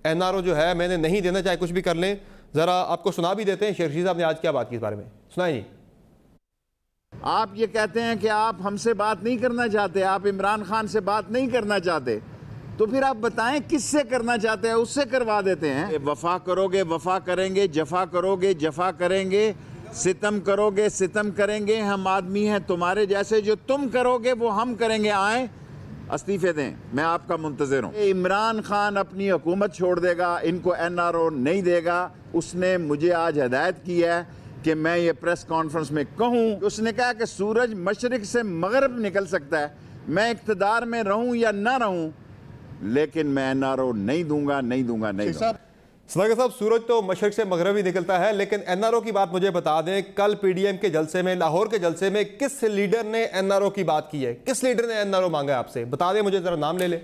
एनआरओ जो है मैंने नहीं देना, चाहे कुछ भी कर लें। जरा आपको सुना भी देते हैं शेख रशीद साहब ने आज क्या बात की इस बारे में, सुनाए जी। आप ये कहते हैं कि आप हमसे बात नहीं करना चाहते, आप इमरान खान से बात नहीं करना चाहते, तो फिर आप बताएं किससे करना चाहते हैं, उससे करवा देते हैं। वफा करोगे वफा करेंगे, जफा करोगे जफा करेंगे, सितम करोगे सितम करेंगे, हम आदमी हैं तुम्हारे जैसे, जो तुम करोगे वो हम करेंगे। आए इस्तीफे दें, मैं आपका मुंतज़िर हूँ। इमरान खान अपनी हुकूमत छोड़ देगा, इनको एनआरओ नहीं देगा। उसने मुझे आज हिदायत की है कि मैं ये प्रेस कॉन्फ्रेंस में कहूँ। उसने कहा कि सूरज मशरिक से मगरब निकल सकता है, मैं इक़्तिदार में रहूँ या ना रहूँ, लेकिन मैं एनआरओ नहीं दूंगा, नहीं दूंगा, नहीं दूंगा। सदाकत साहब, सूरज तो मशरिक से मगरब ही निकलता है, लेकिन एनआरओ की बात मुझे बता दें, कल पीडीएम के जलसे में, लाहौर के जलसे में किस लीडर ने एनआरओ की बात की है, किस लीडर ने एनआरओ मांगा है आपसे, बता दें मुझे, जरा नाम ले ले।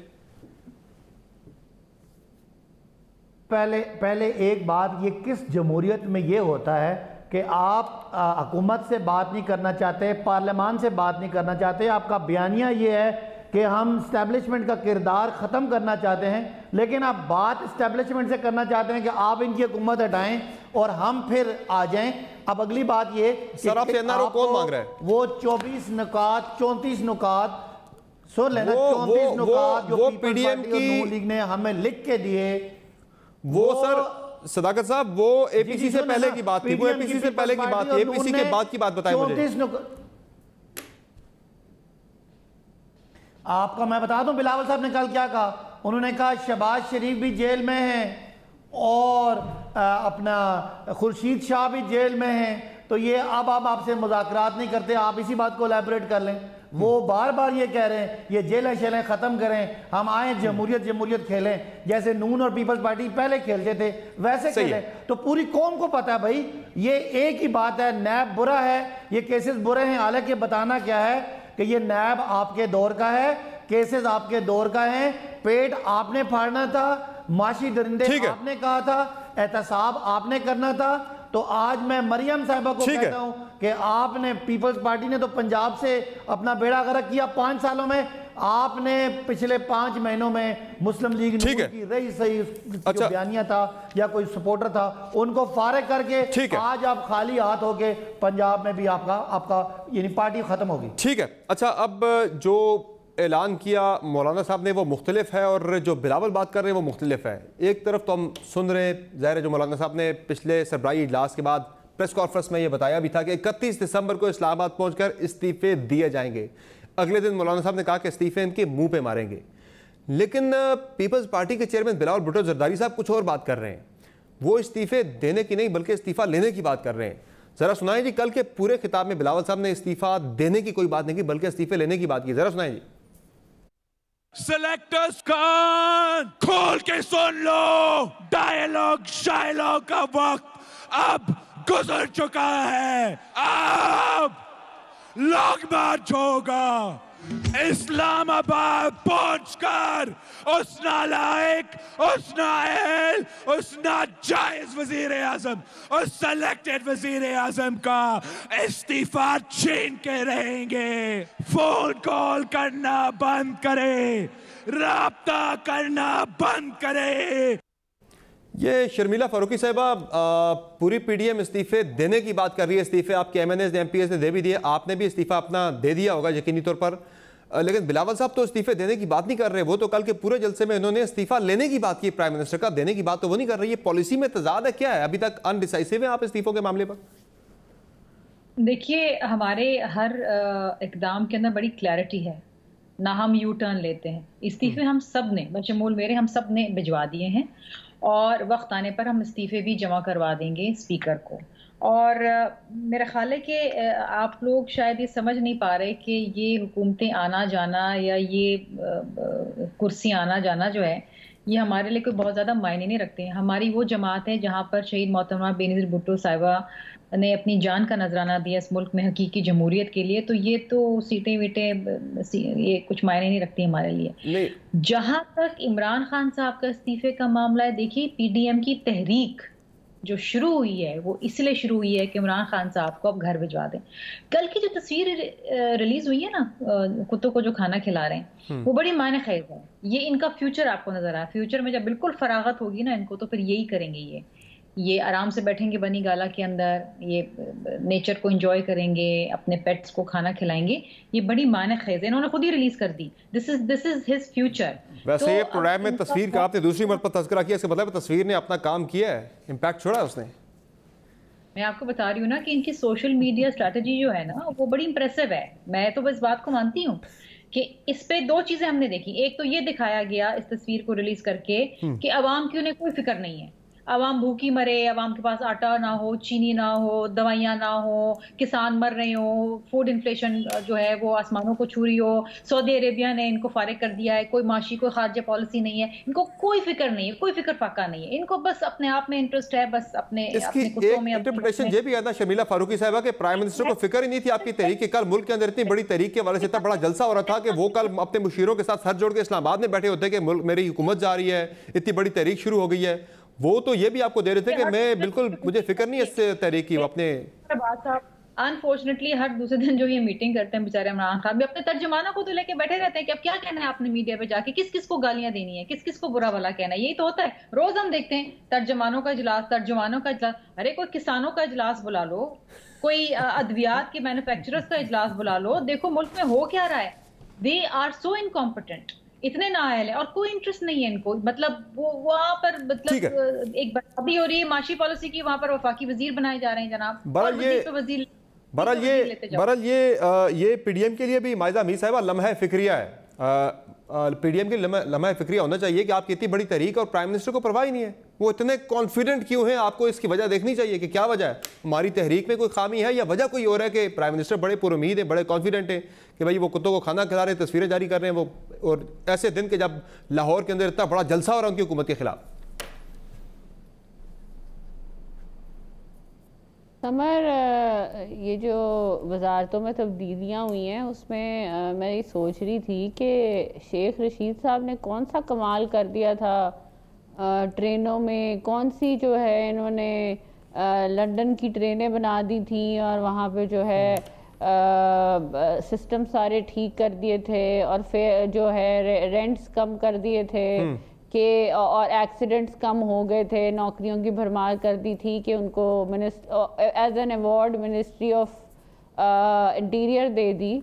पहले एक बात, ये किस जमहूरियत में ये होता है कि आप हुकूमत से बात नहीं करना चाहते, पार्लियामान से बात नहीं करना चाहते, आपका बयानिया ये है कि हम इस्टेब्लिशमेंट का किरदार ख़त्म करना चाहते हैं, लेकिन आप बात इस्टेब्लिशमेंट से करना चाहते हैं कि आप इनकी हुकूमत हटाएं और हम फिर आ जाएं। अब अगली बात ये, सर आपसे एनआरओ कौन मांग रहा है? वो 24 नुकात 34 नुकात सुन लेना, 34 नुकात जो पीडीएम की नून लीग ने हमें लिख के दिए, वो सर सदाकत साहब वो एपीसी से पहले की बात थी, वो एपीसी से पहले की बात थी, एपीसी के बाद की बात बताएं मुझे। आपका मैं बता दूं बिलावल साहब ने कल क्या कहा, उन्होंने कहा शहबाज शरीफ भी जेल में हैं और अपना खुर्शीद शाह भी जेल में हैं, तो ये अब आपसे मुज़ाकरात नहीं करते, आप इसी बात को एलैबोरेट कर लें। वो बार बार ये कह रहे हैं ये जेलें शेलें ख़त्म करें, हम आए जमहूरियत खेलें, जैसे नून और पीपल्स पार्टी पहले खेलते थे वैसे खेलें। तो पूरी कौम को पता है भाई, ये एक ही बात है, नैब बुरा है, ये केसेस बुरे हैं, हालांकि बताना क्या है कि ये नैब आपके दौर का है, केसेस आपके दौर का है, पेट आपने फाड़ना था, माशी दरिंदे आपने कहा था, एहतसाब आपने करना था। तो आज मैं मरियम साहिबा को कहता हूं कि आपने, पीपल्स पार्टी ने तो पंजाब से अपना बेड़ा गर्क किया 5 सालों में, आपने पिछले 5 महीनों में मुस्लिम लीग की रही सही जो बयानिया था या कोई सपोर्टर था उनको फारिग करके आज आप खाली हाथ होके पंजाब में भी आपका यानी पार्टी खत्म होगी। ठीक है, अच्छा अब जो ऐलान किया मौलाना साहब ने वो मुख्तलिफ है और जो बिलावल बात कर रहे हैं वो मुख्तलिफ है। एक तरफ तो हम सुन रहे हैं, ज़ाहिर है जो मौलाना साहब ने पिछले सरबराही इजलास के बाद प्रेस कॉन्फ्रेंस में ये बताया भी था कि 31 दिसंबर को इस्लामाबाद पहुंचकर इस्तीफे दिए जाएंगे। अगले दिन मौलाना साहब ने कहा कि इस्तीफे इनके मुंह पे मारेंगे, लेकिन पीपल्स पार्टी के चेयरमैन बिलावल भुट्टो जरदारी साहब कुछ और बात कर रहे हैं, वो इस्तीफे देने की नहीं बल्कि इस्तीफा लेने की बात कर रहे हैं। जरा सुनाएं जी, कल के पूरे खिताब में बिलावल साहब ने इस्तीफा देने की कोई बात नहीं की बल्कि इस्तीफे लेने की बात की, जरा सुनाएं जी। सेलेक्टर्स कान खोल के सुन लो, डायलॉग शायलॉग का वक्त अब गुजर चुका है, अब लॉन्ग मार्च होगा। इस्लामाबाद पहुंचकर उस नालायक, उस नाअहल, उस नाजायज वजीर आजम, उस सेलेक्टेड वजीर आजम का इस्तीफा छीन के रहेंगे। फोन कॉल करना बंद करे, राब्ता करना बंद करे। ये शर्मिला फारूकी साहिबा पूरी पीडीएम इस्तीफे देने की बात कर रही है, इस्तीफे आपके एमएनएस ने एमपीएस ने दे भी दिए, आपने भी इस्तीफा अपना दे दिया होगा यकीनी तौर पर, लेकिन बिलावल साहब तो इस्तीफे देने की बात नहीं कर रहे। वो तो कल के पूरे जलसे में इन्होंने इस्तीफा लेने की बात की, प्राइम मिनिस्टर का, देने की बात तो वो नहीं कर रही है। पॉलिसी में तजाद है, क्या है, अभी तक अनडिसाइसिव है आप इस्तीफों के मामले पर? देखिए, हमारे हर इकदाम के अंदर बड़ी क्लैरिटी है, ना हम यू टर्न लेते हैं। इस्तीफे हम सब ने, बशमूल मेरे, हम सब ने भिजवा दिए हैं और वक्त आने पर हम इस्तीफे भी जमा करवा देंगे स्पीकर को। और मेरा ख्याल है कि आप लोग शायद ये समझ नहीं पा रहे कि ये हुकूमतें आना जाना या ये कुर्सी आना जाना जो है, ये हमारे लिए कोई बहुत ज़्यादा मायने नहीं रखते हैं। हमारी वो जमात है जहाँ पर शहीद मोहतरमा बेनज़ीर भुट्टो साहिबा ने अपनी जान का नजराना दिया इस मुल्क में हकीकी जमहूरियत के लिए, तो ये तो सीटें वीटें ये कुछ मायने नहीं रखती हमारे लिए। जहां तक इमरान खान साहब का इस्तीफे का मामला है, देखिए PDM की तहरीक जो शुरू हुई है वो इसलिए शुरू हुई है कि इमरान खान साहब को अब घर भिजवा दें। कल की जो तस्वीर रिलीज हुई है ना, कुत्तों को जो खाना खिला रहे हैं, वो बड़ी मायने खेज है। ये इनका फ्यूचर आपको नजर आया। फ्यूचर में जब बिल्कुल फरागत होगी ना इनको, तो फिर यही करेंगे। ये आराम से बैठेंगे बनी गाला के अंदर, ये नेचर को एंजॉय करेंगे, अपने पेट्स को खाना खिलाएंगे। ये बड़ी माने खेज है, इन्होंने खुद ही रिलीज कर दी। This is his future. वैसे ये प्रोग्राम में तस्वीर का आपने दूसरी मर्तबा तज़किरा किया, इसका मतलब तस्वीर ने अपना काम किया है, इम्पैक्ट छोड़ा है उसने। मैं आपको बता रही हूँ ना कि इनकी सोशल मीडिया स्ट्रैटेजी जो है ना वो बड़ी इंप्रेसिव है। मैं तो बस बात को मानती हूँ कि इस पे दो चीजें हमने देखी। एक तो ये दिखाया गया इस तस्वीर को रिलीज करके कि अवाम की उन्हें कोई फिक्र नहीं है, अवाम भूखी मरे, अवाम के पास आटा ना हो, चीनी ना हो, दवाइयाँ ना हो, किसान मर रहे हो, फूड इन्फ्लेशन जो है वो आसमानों को छू रही हो, सऊदी अरेबिया ने इनको फारिग कर दिया है, कोई माशी कोई खारजा पॉलिसी नहीं है, इनको कोई फिक्र नहीं है, कोई फिक्र फाका नहीं है, इनको बस अपने आप में इंटरेस्ट है, बस अपने कुत्तों में। इंटरप्रिटेशन ये भी आता शर्मिला फारूकी साहिबा के प्राइम मिनिस्टर को फिक्र ही नहीं थी आपकी तहरीक की। कल मुल्क के अंदर इतनी बड़ी तहरीक के वाले से इतना बड़ा जलसा हो रहा था कि वो कल अपने मुशीरों के साथ सर जोड़ के इस्लामाबाद में बैठे होते कि मेरी हुकूमत जा रही है, इतनी बड़ी तहरीक शुरू हो गई है। वो तो ये भी आपको दे रहे थे कि मैं बिल्कुल, मुझे फिक्र नहीं है इससे तहरीक की। अपने अनफॉर्चुनेटली हर दूसरे दिन जो ये मीटिंग करते हैं बेचारे इमरान खान भी अपने तर्जुमानों को तो लेके बैठे रहते हैं कि अब क्या कहना है आपने मीडिया पे जाके, किस किस को गालियां देनी है, किस किस को बुरा भला कहना है। यही तो होता है, रोज हम देखते हैं तर्जुमानों का इजलास। अरे कोई किसानों का इजलास बुला लो, कोई अद्वियात के मैन्युफैक्चरर्स का इजलास बुला लो, देखो मुल्क में हो क्या रहा है। दे आर सो इनकॉम्पिटेंट, इतने नाअहल है और कोई इंटरेस्ट नहीं है इनको। मतलब वो वहाँ पर मतलब एक बर्बादी हो रही है माशी पॉलिसी की, वहाँ पर वफाकी वजीर बनाए जा रहे हैं जनाब। बहरहाल ये PDM के लिए भी माइजा मीर साहिबा लम्हा फिक्रिया है। PDM के लम्हा फिक्रिया होना चाहिए कि आपकी इतनी बड़ी तहरीक और प्राइम मिनिस्टर को परवाह ही नहीं है। वो इतने कॉन्फिडेंट क्यों हैं? आपको इसकी वजह देखनी चाहिए कि क्या वजह है। हमारी तहरीक में कोई खामी है या वजह कोई और है कि प्राइम मिनिस्टर बड़े पुरुमीद हैं, बड़े कॉन्फिडेंट हैं कि भाई वो कुत्तों को खाना खिला रहे हैं, तस्वीरें जारी कर रहे हैं वो, और ऐसे दिन के जब लाहौर के अंदर इतना बड़ा जलसा हो रहा है उनकी हुकूमत के खिलाफ। समर, ये जो वजारतों में तब्दीलियाँ हुई हैं उसमें मैं ये सोच रही थी कि शेख रशीद साहब ने कौन सा कमाल कर दिया था ट्रेनों में। कौन सी जो है इन्होंने लंदन की ट्रेनें बना दी थी और वहाँ पे जो है सिस्टम सारे ठीक कर दिए थे और फिर जो है रेंट्स कम कर दिए थे कि और एक्सीडेंट्स कम हो गए थे, नौकरियों की भरमार कर दी थी कि उनको as an award ministry of interior दे दी।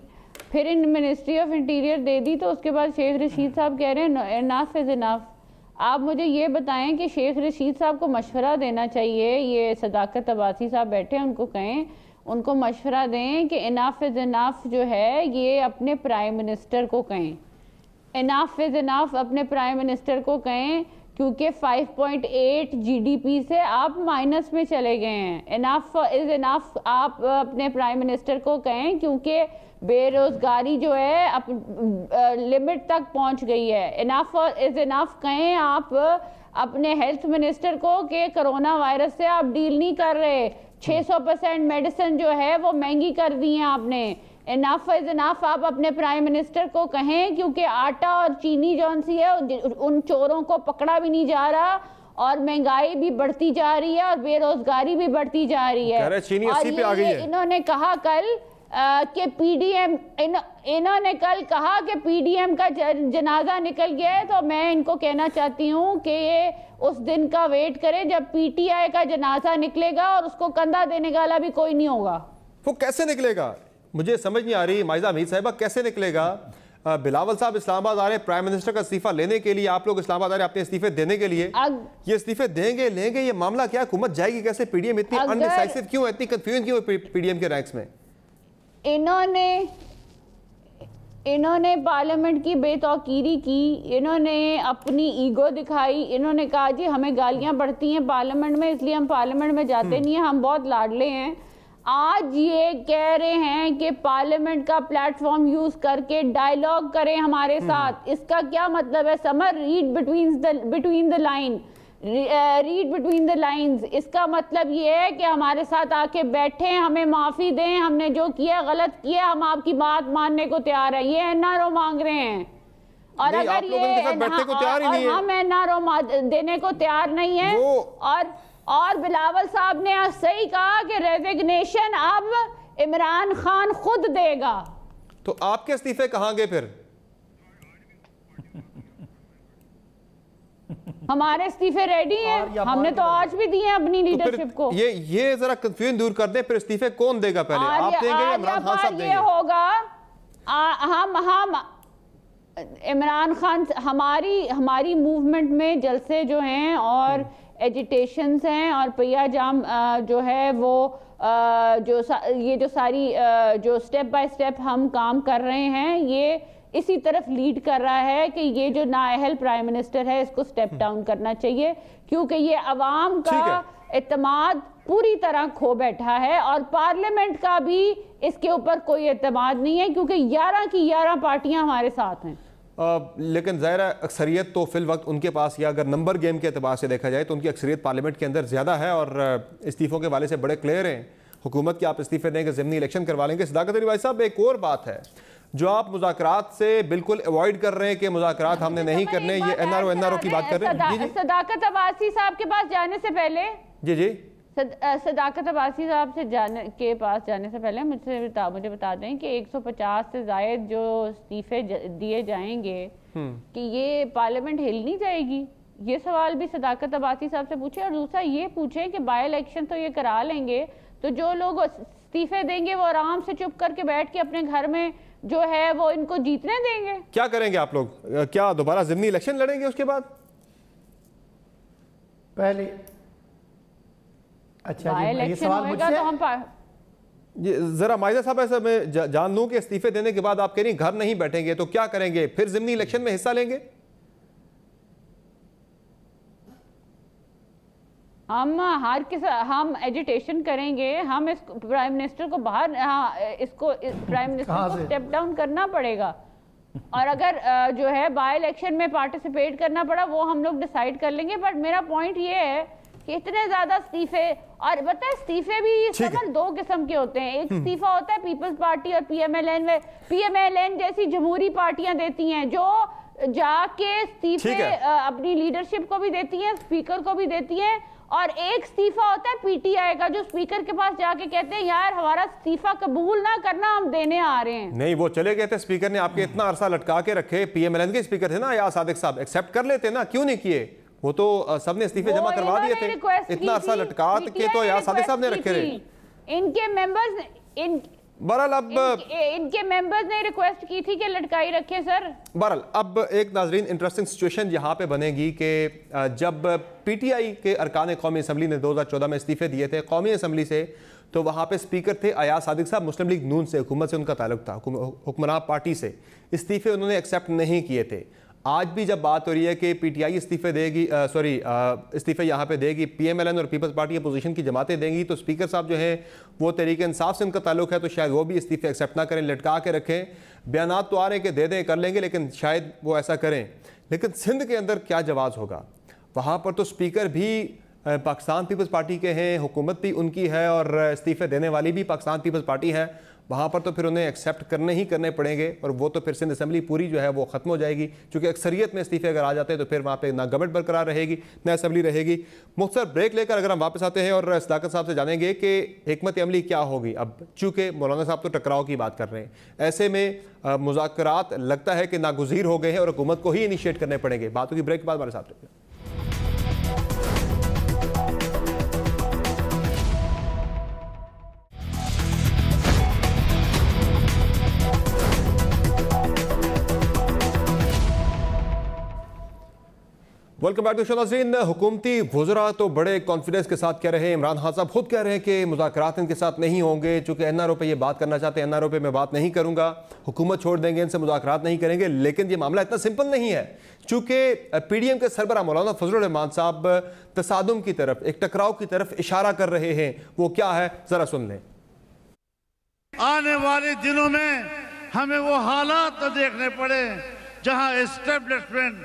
फिर इन मिनिस्ट्री ऑफ इंटीरियर दे दी तो उसके बाद शेख रशीद साहब कह रहे हैं इनफ इज़ इनफ। आप मुझे ये बताएं कि शेख रशीद साहब को मशवरा देना चाहिए, ये सदाकत अब्बासी साहब बैठे हैं, उनको कहें, उनको मशवरा दें कि इनफ इज़ इनफ जो है ये अपने प्राइम मिनिस्टर को कहें। इनफ इज़ इनफ अपने प्राइम मिनिस्टर को कहें, क्योंकि 5.8 GDP से आप माइनस में चले गए हैं। इनफ इज़ इनफ आप अपने प्राइम मिनिस्टर को कहें, क्योंकि बेरोजगारी जो है लिमिट तक पहुंच गई है। इनफ इज़ इनफ कहें आप अपने हेल्थ मिनिस्टर को कि कोरोना वायरस से आप डील नहीं कर रहे, 600% मेडिसिन जो है वो महंगी कर दी है आपने। इनफ इज़ इनफ आप अपने प्राइम मिनिस्टर को कहें, क्योंकि आटा और चीनी जौन सी है उन चोरों को पकड़ा भी नहीं जा रहा और महंगाई भी बढ़ती जा रही है और बेरोजगारी भी बढ़ती जा रही है। और ये इन्होंने कहा कल कि PDM इन्होंने कल कहा कि PDM का जनाजा निकल गया है, तो मैं इनको कहना चाहती हूँ कि ये उस दिन का वेट करें जब PTI का जनाजा निकलेगा और उसको कंधा देने वाला भी कोई नहीं होगा। वो कैसे निकलेगा मुझे समझ नहीं आ रही माइजा मीर साहिबा, कैसे निकलेगा? बिलावल साहब इस्लामाबाद आ रहे प्राइम मिनिस्टर का इस्तीफा लेने के लिए, आप लोग इस्लामाबाद आ रहे अपने इस्तीफे देने के लिए। ये इस्तीफे देंगे लेंगे, ये मामला क्या, हुकूमत जाएगी कैसे? PDM इतनी अनडिसाइसिव क्यों है, इतनी कंफ्यूजन क्यों है PDM के रैंक्स में? इन्होंने पार्लियामेंट की बेतौकीरी की, इन्होंने अपनी ईगो दिखाई, इन्होंने कहा जी हमें गालियां बढ़ती हैं पार्लियामेंट में इसलिए हम पार्लियामेंट में जाते नहीं हैं, हम बहुत लाडले हैं। आज ये कह रहे हैं कि पार्लियामेंट का प्लेटफॉर्म यूज करके डायलॉग करें हमारे साथ। इसका क्या मतलब है summer? Read between the line, read between the lines. इसका मतलब ये है कि हमारे साथ आके बैठे, हमें माफी दें, हमने जो किया गलत किया, हम आपकी बात मानने को तैयार हैं। ये एनआरओ मांग रहे हैं। और अगर ये हम एनआरओ देने को तैयार नहीं है, और बिलावल साहब ने सही कहा कि रेजिग्नेशन अब इमरान खान खुद देगा। तो आपके इस्तीफे कहां गए फिर? हमारे इस्तीफे रेडी हैं, हमने तो आज भी दिए अपनी लीडरशिप को। ये जरा कंफ्यूजन दूर कर दें, फिर इस्तीफे कौन देगा? पहले आप देंगे या इमरान खान साहब देंगे? ये होगा हम इमरान खान, हमारी मूवमेंट में जलसे जो हैं और एजिटेशंस हैं और पहिया जाम जो है वो ये जो सारी जो स्टेप बाय स्टेप हम काम कर रहे हैं, ये इसी तरफ लीड कर रहा है कि ये जो नाअहल प्राइम मिनिस्टर है इसको स्टेप डाउन करना चाहिए, क्योंकि ये अवाम का एतमाद पूरी तरह खो बैठा है और पार्लियामेंट का भी इसके ऊपर कोई एतमाद नहीं है, क्योंकि 11 की 11 पार्टियां हमारे साथ हैं। लेकिन ज़ाहिर है अक्सरियत तो फिल वक्त उनके पास, या अगर नंबर गेम के अतबार से देखा जाए तो उनकी अक्सरियत पार्लियामेंट के अंदर ज़्यादा है और इस्तीफ़ों के वाले से बड़े क्लियर हैं हुकूमत के। आप इस्तीफे देंगे, ज़िमनी इलेक्शन करवा लेंगे। सदाकत अली भाई साहब, एक और बात है जो आप मुज़ाकरात से बिल्कुल अवॉइड कर रहे हैं कि मुज़ाकरात हमने नहीं करने, ये एनआरओ की बात कर रहे हैं। सदाकत अब्बासी साहब के पास जाने से पहले जी सदाकत अब्बासी साहब से के पास जाने से पहले मुझे बता दें कि 150 से जायद जो इस्तीफे दिए जाएंगे कि ये पार्लियामेंट हिल नहीं जाएगी। ये सवाल भी सदाकत अब्बासी साहब से पूछे, और दूसरा ये पूछे कि बाय इलेक्शन तो ये करा लेंगे, तो जो लोग इस्तीफे देंगे वो आराम से चुप करके बैठ के अपने घर में जो है वो इनको जीतने देंगे। क्या करेंगे आप लोग? क्या दोबारा ज़िमनी इलेक्शन लड़ेंगे उसके बाद? पहले अच्छा जी, ये सवाल मुझसे तो हम जरा माइजा साहब, ऐसा मैं जान लूं कि इस्तीफे देने के बाद आप कह रही घर नहीं बैठेंगे तो क्या करेंगे? फिर ज़िमनी इलेक्शन में हिस्सा लेंगे? हम एजिटेशन करेंगे, हम इस प्राइम मिनिस्टर को बाहर, इसको प्राइम मिनिस्टर को स्टेप डाउन करना पड़ेगा, और अगर जो है बाय इलेक्शन में पार्टिसिपेट करना पड़ा वो हम लोग डिसाइड कर लेंगे। बट मेरा पॉइंट ये है कि इतने ज्यादा इस्तीफे, और पता है इस्तीफे भी समझ 2 किस्म के होते हैं। एक इस्तीफा होता है पीपल्स पार्टी और पीएमएलएन जैसी जमहूरी पार्टियां देती हैं, जो जाके इस्तीफे अपनी लीडरशिप को भी देती हैं, स्पीकर को भी देती हैं। और एक इस्तीफा होता है पीटीआई का, जो स्पीकर के पास जाके कहते हैं यार हमारा इस्तीफा कबूल ना करना, हम देने आ रहे हैं। नहीं, वो चले गए थे स्पीकर ने आपके इतना अरसा लटका के रखे। पीएमएलएन के स्पीकर थे ना या सादिक साहब, एक्सेप्ट कर लेते ना, क्यों नहीं किए? वो तो सबने इस्तीफे जमा करवा दिए थे। इतना अरसा लटका के तो या सादिक साहब ने रखे रहे। इनके मेंबर्स बहरहाल अब इनके मेंबर्स ने रिक्वेस्ट की थी कि लटकाई रखे सर। बहरहाल अब एक नाजरीन इंटरेस्टिंग सिचुएशन यहाँ पे बनेगी कि जब पीटीआई के अरकान कौमी असम्बली ने 2014 में इस्तीफे दिए थे कौमी असम्बली से, तो वहाँ पे स्पीकर थे अयाज सादिक साहब। मुस्लिम लीग नून से, हुकूमत से उनका ताल्लुक था, हुक्मरान पार्टी से। इस्तीफे उन्होंने एक्सेप्ट नहीं किए थे। आज भी जब बात हो रही है कि पीटीआई इस्तीफे देगी, इस्तीफे यहाँ पे देगी, पीएमएलएन और पीपल्स पार्टी अपोजिशन की जमातें देंगी, तो स्पीकर साहब जो हैं वो तहरीक इंसाफ से उनका ताल्लुक है, तो शायद वो भी इस्तीफे एक्सेप्ट ना करें, लटका के रखें। बयानात तो आ रहे हैं कि दे दें, कर लेंगे, लेकिन शायद वो ऐसा करें। लेकिन सिंध के अंदर क्या जवाब होगा? वहाँ पर तो स्पीकर भी पाकिस्तान पीपल्स पार्टी के हैं, हुकूमत भी उनकी है और इस्तीफे देने वाली भी पाकिस्तान पीपल्स पार्टी है। वहाँ पर तो फिर उन्हें एक्सेप्ट करने ही करने पड़ेंगे, और वो तो फिर सिंध असम्बली पूरी जो है वो ख़त्म हो जाएगी, क्योंकि अक्सरियत में इस्तीफे अगर आ जाते हैं तो फिर वहाँ पे ना गवर्नमेंट बरकरार रहेगी ना असम्बली रहेगी। मुख्तसर ब्रेक लेकर अगर हम वापस आते हैं और सदाकत साहब से जानेंगे कि हिकमत अमली क्या होगी। अब चूँकि मौलाना साहब तो टकराव की बात कर रहे हैं, ऐसे में मुज़ाकरात लगता है कि नागुज़ीर हो गए हैं और हुकूमत को ही इनिशिएट करने पड़ेंगे। बातों की ब्रेक के बाद हमारे साथ रहिए। Welcome back to show. नाज़रीन, हुकूमती वज़रा तो बड़े कॉन्फिडेंस के साथ कह रहे हैं, इमरान खान साहब खुद कह रहे हैं कि मुज़ाकरात इनके साथ नहीं होंगे, चूँकि एनआरओ पे ये बात करना चाहते हैं, एनआरओ पे मैं बात नहीं करूँगा, हुकूमत छोड़ देंगे, इनसे मुज़ाकरात नहीं करेंगे। लेकिन ये मामला इतना सिंपल नहीं है, चूँकि पीडीएम के सरबराह मौलाना फजलुर रहमान साहब तसादुम की तरफ, एक टकराव की तरफ इशारा कर रहे हैं। वो क्या है, ज़रा सुन लें। आने वाले दिनों में हमें वो हालात न देखने पड़े जहां एस्टेब्लिशमेंट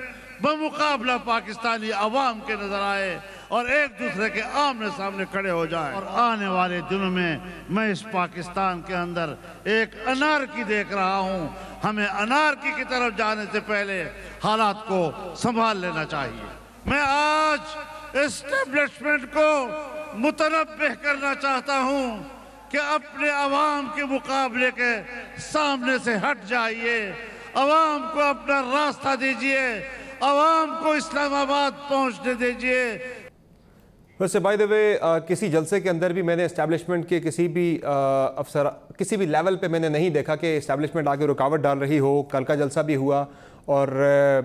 बमुकाबला पाकिस्तानी अवाम के नजर आए और एक दूसरे के आमने सामने खड़े हो जाए। और आने वाले दिनों में मैं इस पाकिस्तान के अंदर एक अनारकी देख रहा हूं। हमें अनारकी की तरफ जाने से पहले हालात को संभाल लेना चाहिए। मैं आज एस्टेब्लिशमेंट को मुतनब्बिह करना चाहता हूं कि अपने अवाम के मुकाबले के सामने से हट जाइए, अवाम को अपना रास्ता दीजिए, अवाम को इस्लामाबाद पहुंचने दीजिए। वैसे बाय द वे किसी जलसे के अंदर भी मैंने एस्टैब्लिशमेंट के किसी भी अफसर किसी भी लेवल पे मैंने नहीं देखा कि एस्टैब्लिशमेंट आगे रुकावट डाल रही हो। कल का जलसा भी हुआ और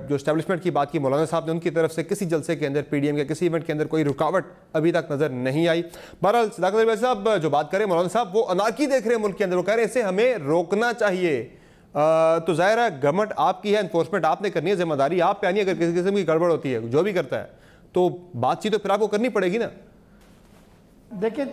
जो एस्टैब्लिशमेंट की बात की मौलाना साहब ने, उनकी तरफ से किसी जलसे के अंदर पीडीएम के किसी इवेंट के अंदर कोई रुकावट अभी तक नज़र नहीं आई। बहरहाल सदाकत अली साहब जो बात करें मौलाना साहब, वो अनारकी देख रहे हैं मुल्क के अंदर, वो कह रहे हैं इसे हमें रोकना चाहिए। तो जाहिर है गवर्नमेंट आपकी है, इन्फोर्समेंट आपने करनी है, जिम्मेदारी आप पे आनी है। अगर किसी किस्म की गड़बड़ होती है, जो भी करता है, तो बातचीत तो फिर आपको करनी पड़ेगी ना। देखिए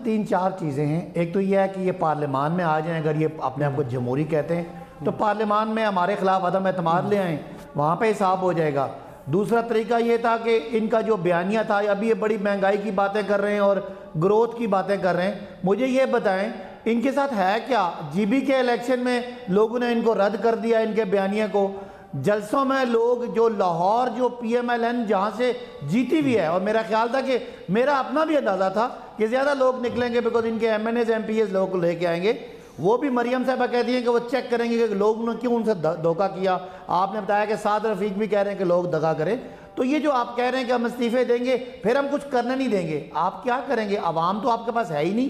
तीन चार चीज़ें हैं। एक तो यह है कि ये पार्लियामान में आ जाएं, अगर ये अपने आप को जमहूरी कहते हैं तो पार्लियामान में हमारे खिलाफ अदम एतमाद ले आएँ, वहाँ पे हिसाब हो जाएगा। दूसरा तरीका ये था कि इनका जो बयानिया था, अभी ये बड़ी महंगाई की बातें कर रहे हैं और ग्रोथ की बातें कर रहे हैं। मुझे ये बताएं इनके साथ है क्या? जीबी के इलेक्शन में लोगों ने इनको रद्द कर दिया, इनके बयानिया को। जलसों में लोग जो लाहौर जो PMLN जहाँ से जीती हुई है, और मेरा ख्याल था कि मेरा अपना भी अंदाज़ा था कि ज़्यादा लोग निकलेंगे बिकॉज इनके MNAs MPs लोगों को लेके आएंगे। वो भी मरियम साहबा कहती हैं कि वो चेक करेंगे कि लोग ने क्यों उनसे धोखा किया। आपने बताया कि साद रफीक भी कह रहे हैं कि लोग दगा करें। तो ये जो आप कह रहे हैं कि हम इस्तीफे देंगे फिर हम कुछ करने नहीं देंगे, आप क्या करेंगे? अवाम तो आपके पास है ही नहीं।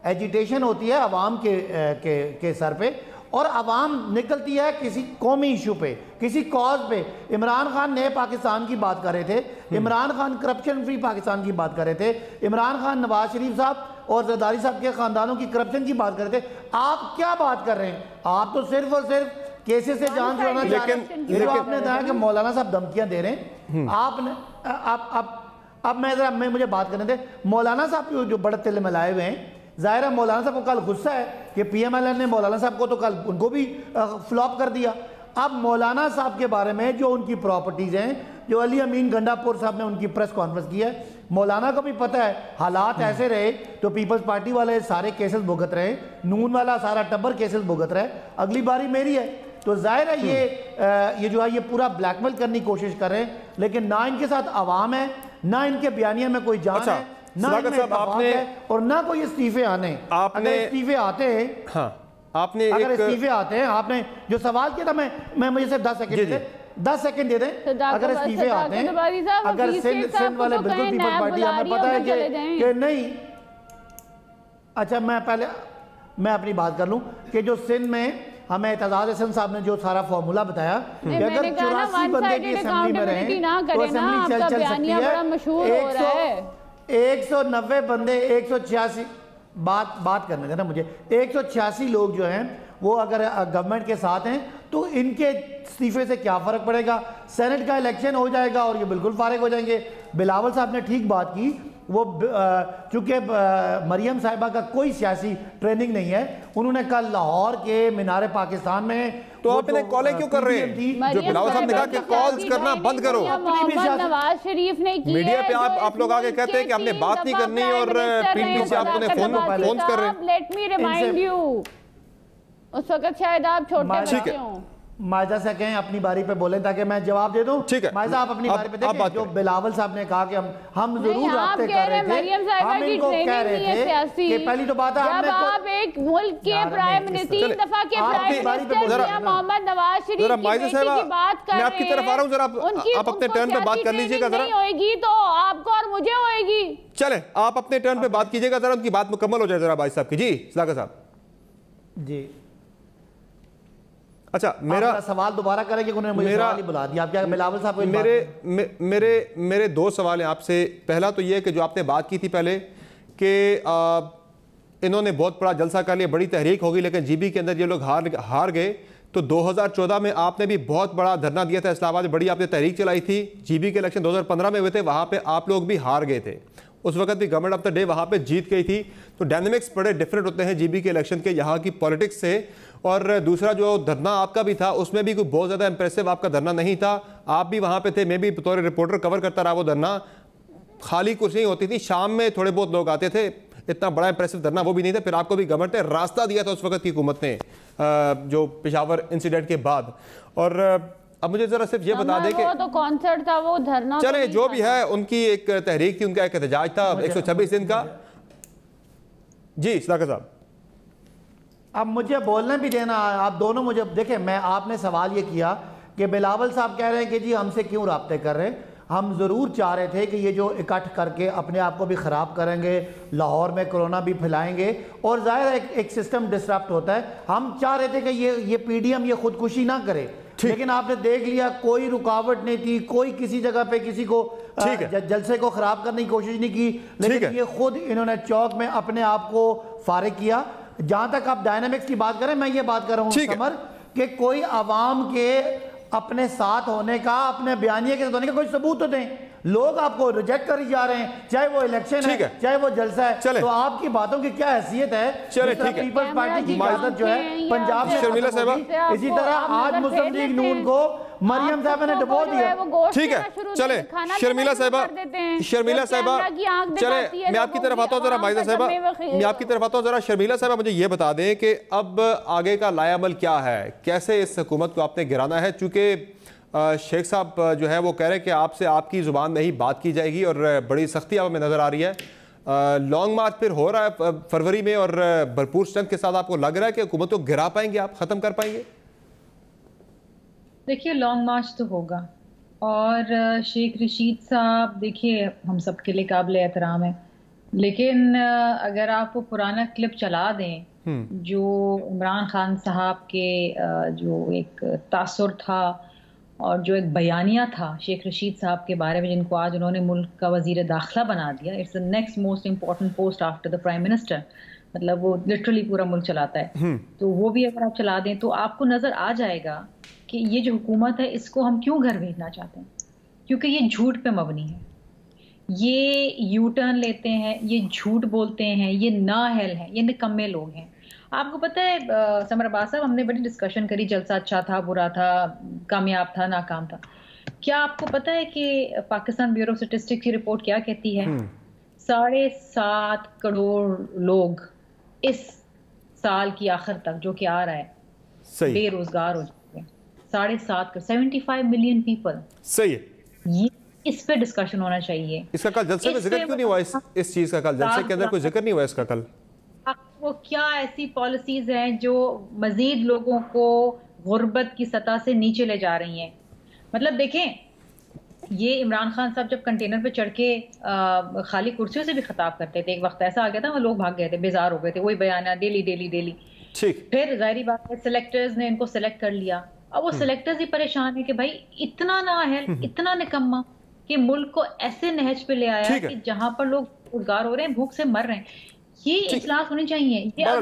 एजिटेशन होती है अवाम के सर पे, और अवाम निकलती है किसी कौमी इशू पे, किसी कॉज पे। इमरान खान नए पाकिस्तान की बात कर रहे थे, इमरान खान करप्शन फ्री पाकिस्तान की बात कर रहे थे, इमरान खान नवाज शरीफ साहब और जरदारी साहब के खानदानों की करप्शन की बात कर रहे थे। आप क्या बात कर रहे हैं? आप तो सिर्फ और सिर्फ केसेस से जान छुड़ाना चाह रहे हैं। ये जो आपने बताया कि मौलाना साहब धमकियां दे रहे हैं, आपने अब मैं मुझे बात करने दे। मौलाना साहब जो बड़े तिल में लाए हुए हैं, जाहिर है मौलाना साहब को कल गुस्सा है कि PMLN ने मौलाना साहब को तो कल उनको भी फ्लॉप कर दिया। अब मौलाना साहब के बारे में जो उनकी प्रॉपर्टीज़ हैं, जो अली अमीन गंडापुर साहब ने उनकी प्रेस कॉन्फ्रेंस की है, मौलाना को भी पता है हालात ऐसे रहे तो पीपल्स पार्टी वाले सारे केसेस भुगत रहे, नून वाला सारा टब्बर केसेस भुगत रहे, अगली बारी मेरी है। तो जाहिर है ये जो है ये पूरा ब्लैकमेल करने की कोशिश कर रहे हैं, लेकिन ना इनके साथ अवाम है, ना इनके बयानिया में कोई जान है, ना साहब आपने और ना कोई इस्तीफे आने। आपने इस्तीफे आते हैं, हाँ आपने अगर इस्तीफे आते हैं, आपने जो सवाल किया था, मैं मुझे सिर्फ 10 सेकंड दे 10 सेकंड दे दें। अगर इस्तीफे आते हैं, अगर सिंध वाले बिल्कुल पीपल्स पार्टी, हमें पता है कि नहीं। अच्छा मैं अपनी बात कर लूं कि जो सिंध में हमें एतजाज हसन साहब ने जो सारा फॉर्मूला बताया कि अगर 84 बंदे की असेंबली में रहे तो असेंबली चल सकती है। 190 बंदे 186 बात करने देना मुझे। 186 लोग जो हैं वो अगर गवर्नमेंट के साथ हैं तो इनके इस्तीफे से क्या फ़र्क पड़ेगा? सेनेट का इलेक्शन हो जाएगा और ये बिल्कुल फारिग हो जाएंगे। बिलावल साहब ने ठीक बात की, वो चूँकि मरियम साहिबा का कोई सियासी ट्रेनिंग नहीं है, उन्होंने कल लाहौर के मीनार पाकिस्तान में तो आप इन्हें कॉलें क्यों कर रहे हैं? जो बिलावल साहब ने कहा कि कॉल्स करना बंद करो। नवाज शरीफ ने की मीडिया पे आप लोग आके कहते हैं कि हमने बात नहीं करनी और पीठ पीछे आप उन्हें फोन कर रहे हैं। लेट मी रिमाइंड यू, उस वक्त शायद आप छोटे बच्चे हो। मायदा से कहें अपनी बारी पे बोलें ताकि मैं जवाब दे दूं। ठीक है मायदा, आप अपनी बारी पे देखें। जो बिलावल साहब ने कहा कि हम जरूर राब्ते कर रहे थे, हम इनको कह रहे थे कि पहली तो बात है जब आप एक मुल्क के प्राइम मिनिस्टर 3 दफा के प्राइम मिनिस्टर मोहम्मद नवाज शरीफ की बेटी की बात कर रहे हैं, मैं आपकी तरफ आ रहा हूं, जरा आप अपने टर्न पे बात कर लीजिएगा। जरा होएगी तो आपको और मुझे होएगी। चले आप अपने टर्न पे बात कीजिएगा, जरा उनकी बात मुकम्मल हो जाए जरा भाई साहब की। जी सलाका साहब जी। अच्छा मेरा सवाल दोबारा करेंगे, उन्होंने मुझे सवाल ही बुला दिया। आप क्या बिलावल साहब को मेरे 2 सवाल हैं आपसे। पहला तो ये कि जो आपने बात की थी पहले कि इन्होंने बहुत बड़ा जलसा कर लिया, बड़ी तहरीक होगी, लेकिन जीबी के अंदर ये लोग हार गए। तो 2014 में आपने भी बहुत बड़ा धरना दिया था इस्लामाबाद में, बड़ी आपने तहरीक चलाई थी। जीबी के इलेक्शन 2015 में हुए थे, वहाँ पे आप लोग भी हार गए थे। उस वक्त भी गवर्नमेंट ऑफ द डे वहाँ पे जीत गई थी। तो डायनेमिक्स बड़े डिफरेंट होते हैं जीबी के इलेक्शन के, यहाँ की पॉलिटिक्स से। और दूसरा जो धरना आपका भी था उसमें भी कोई बहुत ज़्यादा इंप्रेसिव आपका धरना नहीं था, आप भी वहाँ पे थे, मैं भी बतौर रिपोर्टर कवर करता रहा वो धरना। खाली कुर्सी होती थी, शाम में थोड़े बहुत लोग आते थे, इतना बड़ा इंप्रेसिव धरना वो भी नहीं था। फिर आपको भी गवर्नमेंट ने रास्ता दिया था उस वक्त की हुकूमत ने, जो पेशावर इंसिडेंट के बाद। और अब मुझे जरा सिर्फ ये बता दें कि वो तो कॉन्सर्ट था, वो धरना चले तो जो भी है, उनकी एक तहरीक थी, उनका एक एहतजाज था 126 दिन का। जी सदाकत साहब, अब मुझे बोलने भी देना, आप दोनों मुझे देखें, मैं आपने सवाल ये किया कि बिलावल साहब कह रहे हैं कि जी हमसे क्यों राब्ते कर रहे हैं। हम ज़रूर चाह रहे थे कि ये जो इकट्ठ करके अपने आप को भी ख़राब करेंगे, लाहौर में कोरोना भी फैलाएंगे, और ज़ाहिर है एक सिस्टम डिसरप्ट होता है। हम चाह रहे थे कि ये पीडीएम ये खुदकुशी ना करे, लेकिन आपने देख लिया कोई रुकावट नहीं थी, कोई किसी जगह पे किसी को जलसे को ख़राब करने की कोशिश नहीं की, लेकिन ये खुद इन्होंने चौक में अपने आप को फारिग किया। जहाँ तक आप डायनामिक्स की बात करें, मैं ये बात कर रहा हूँ समर, कि कोई आवाम के अपने साथ होने का, अपने बयानिए के साथ होने का कोई सबूत तो दें। लोग आपको रिजेक्ट कर जा रहे हैं, चाहे वो इलेक्शन है चाहे वो जलसा है, तो आपकी बातों की क्या हैसियत है? चले ठीक है, पीपल्स पार्टी की इजाजत जो है पंजाब में शर्मिला साहिबा, इसी तरह आज मुस्लिम लीग नून को मरियम साहब ने डुबो दिया। ठीक है, चले शर्मिला साहिबा, शर्मिला साहिबा, चले मैं आपकी तरफ आता हूँ जरा, माइजा साहिबा मैं आपकी तरफ आता हूँ जरा। शर्मिला साहिबा मुझे ये बता दें कि अब आगे का लायामल क्या है, कैसे इस हुकूमत को आपने गिराना है? चूंकि शेख साहब जो है वो कह रहे हैं कि आपसे आपकी ज़ुबान में ही बात की जाएगी और बड़ी सख्ती आप में नज़र आ रही है। लॉन्ग मार्च फिर हो रहा है फरवरी में, और भरपूर स्ट्रेंथ के साथ आपको लग रहा है कि हुकूमत को गिरा पाएंगे, आप ख़त्म कर पाएंगे? देखिए लॉन्ग मार्च तो होगा, और शेख रशीद साहब देखिए हम सब के लिए काबिल एहतराम है, लेकिन अगर आप वो पुराना क्लिप चला दें जो इमरान खान साहब के जो एक तासुर था और जो एक बयानिया था शेख रशीद साहब के बारे में, जिनको आज उन्होंने मुल्क का वजीर दाखिला बना दिया, it's the next most important post after the prime minister, मतलब वो लिटरली पूरा मुल्क चलाता है, तो वो भी अगर आप चला दें तो आपको नजर आ जाएगा कि ये जो हुकूमत है इसको हम क्यों घर भेजना चाहते हैं, क्योंकि ये झूठ पे मबनी है, ये यू टर्न लेते हैं, ये झूठ बोलते हैं, ये नाअहल हैं, ये निकम्मे लोग हैं। आपको पता है समर अब्बास साहब, हमने बड़ी डिस्कशन करी, जलसा अच्छा था, बुरा था, कामयाब था, नाकाम था। क्या आपको पता है कि पाकिस्तान ब्यूरो ऑफ स्टैटिस्टिक्स की रिपोर्ट क्या कहती है? 7.5 करोड़ लोग इस साल की आखिर तक जो कि आ रहा है बेरोजगार हो जाएंगे। 7.5 75 मिलियन पीपल। सही है, ये इस पे डिस्कशन होना चाहिए। इसका कल जलसे में जिक्र क्यों नहीं हुआ? इस चीज का कल जलसे के अंदर कोई जिक्र नहीं हुआ इसका कल? वो क्या ऐसी पॉलिसीज हैं जो मजीद लोगों को गुर्बत की सतह से नीचे ले जा रही हैं? मतलब देखें, ये इमरान खान साहब जब कंटेनर पे चढ़ के खाली कुर्सियों से भी खिताब करते थे, एक वक्त ऐसा आ गया था वो लोग भाग गए थे, बेजार हो गए थे, वही बयान डेली डेली डेली। फिर जाहिर बात है सिलेक्टर्स ने इनको सिलेक्ट कर लिया। अब वो सिलेक्टर्स ही परेशान है कि भाई इतना नाअहल, इतना निकम्मा कि मुल्क को ऐसे नहज पे ले आया कि जहां पर लोग रोजगार हो रहे हैं, भूख से मर रहे हैं। ये इजलास होनी चाहिए। ये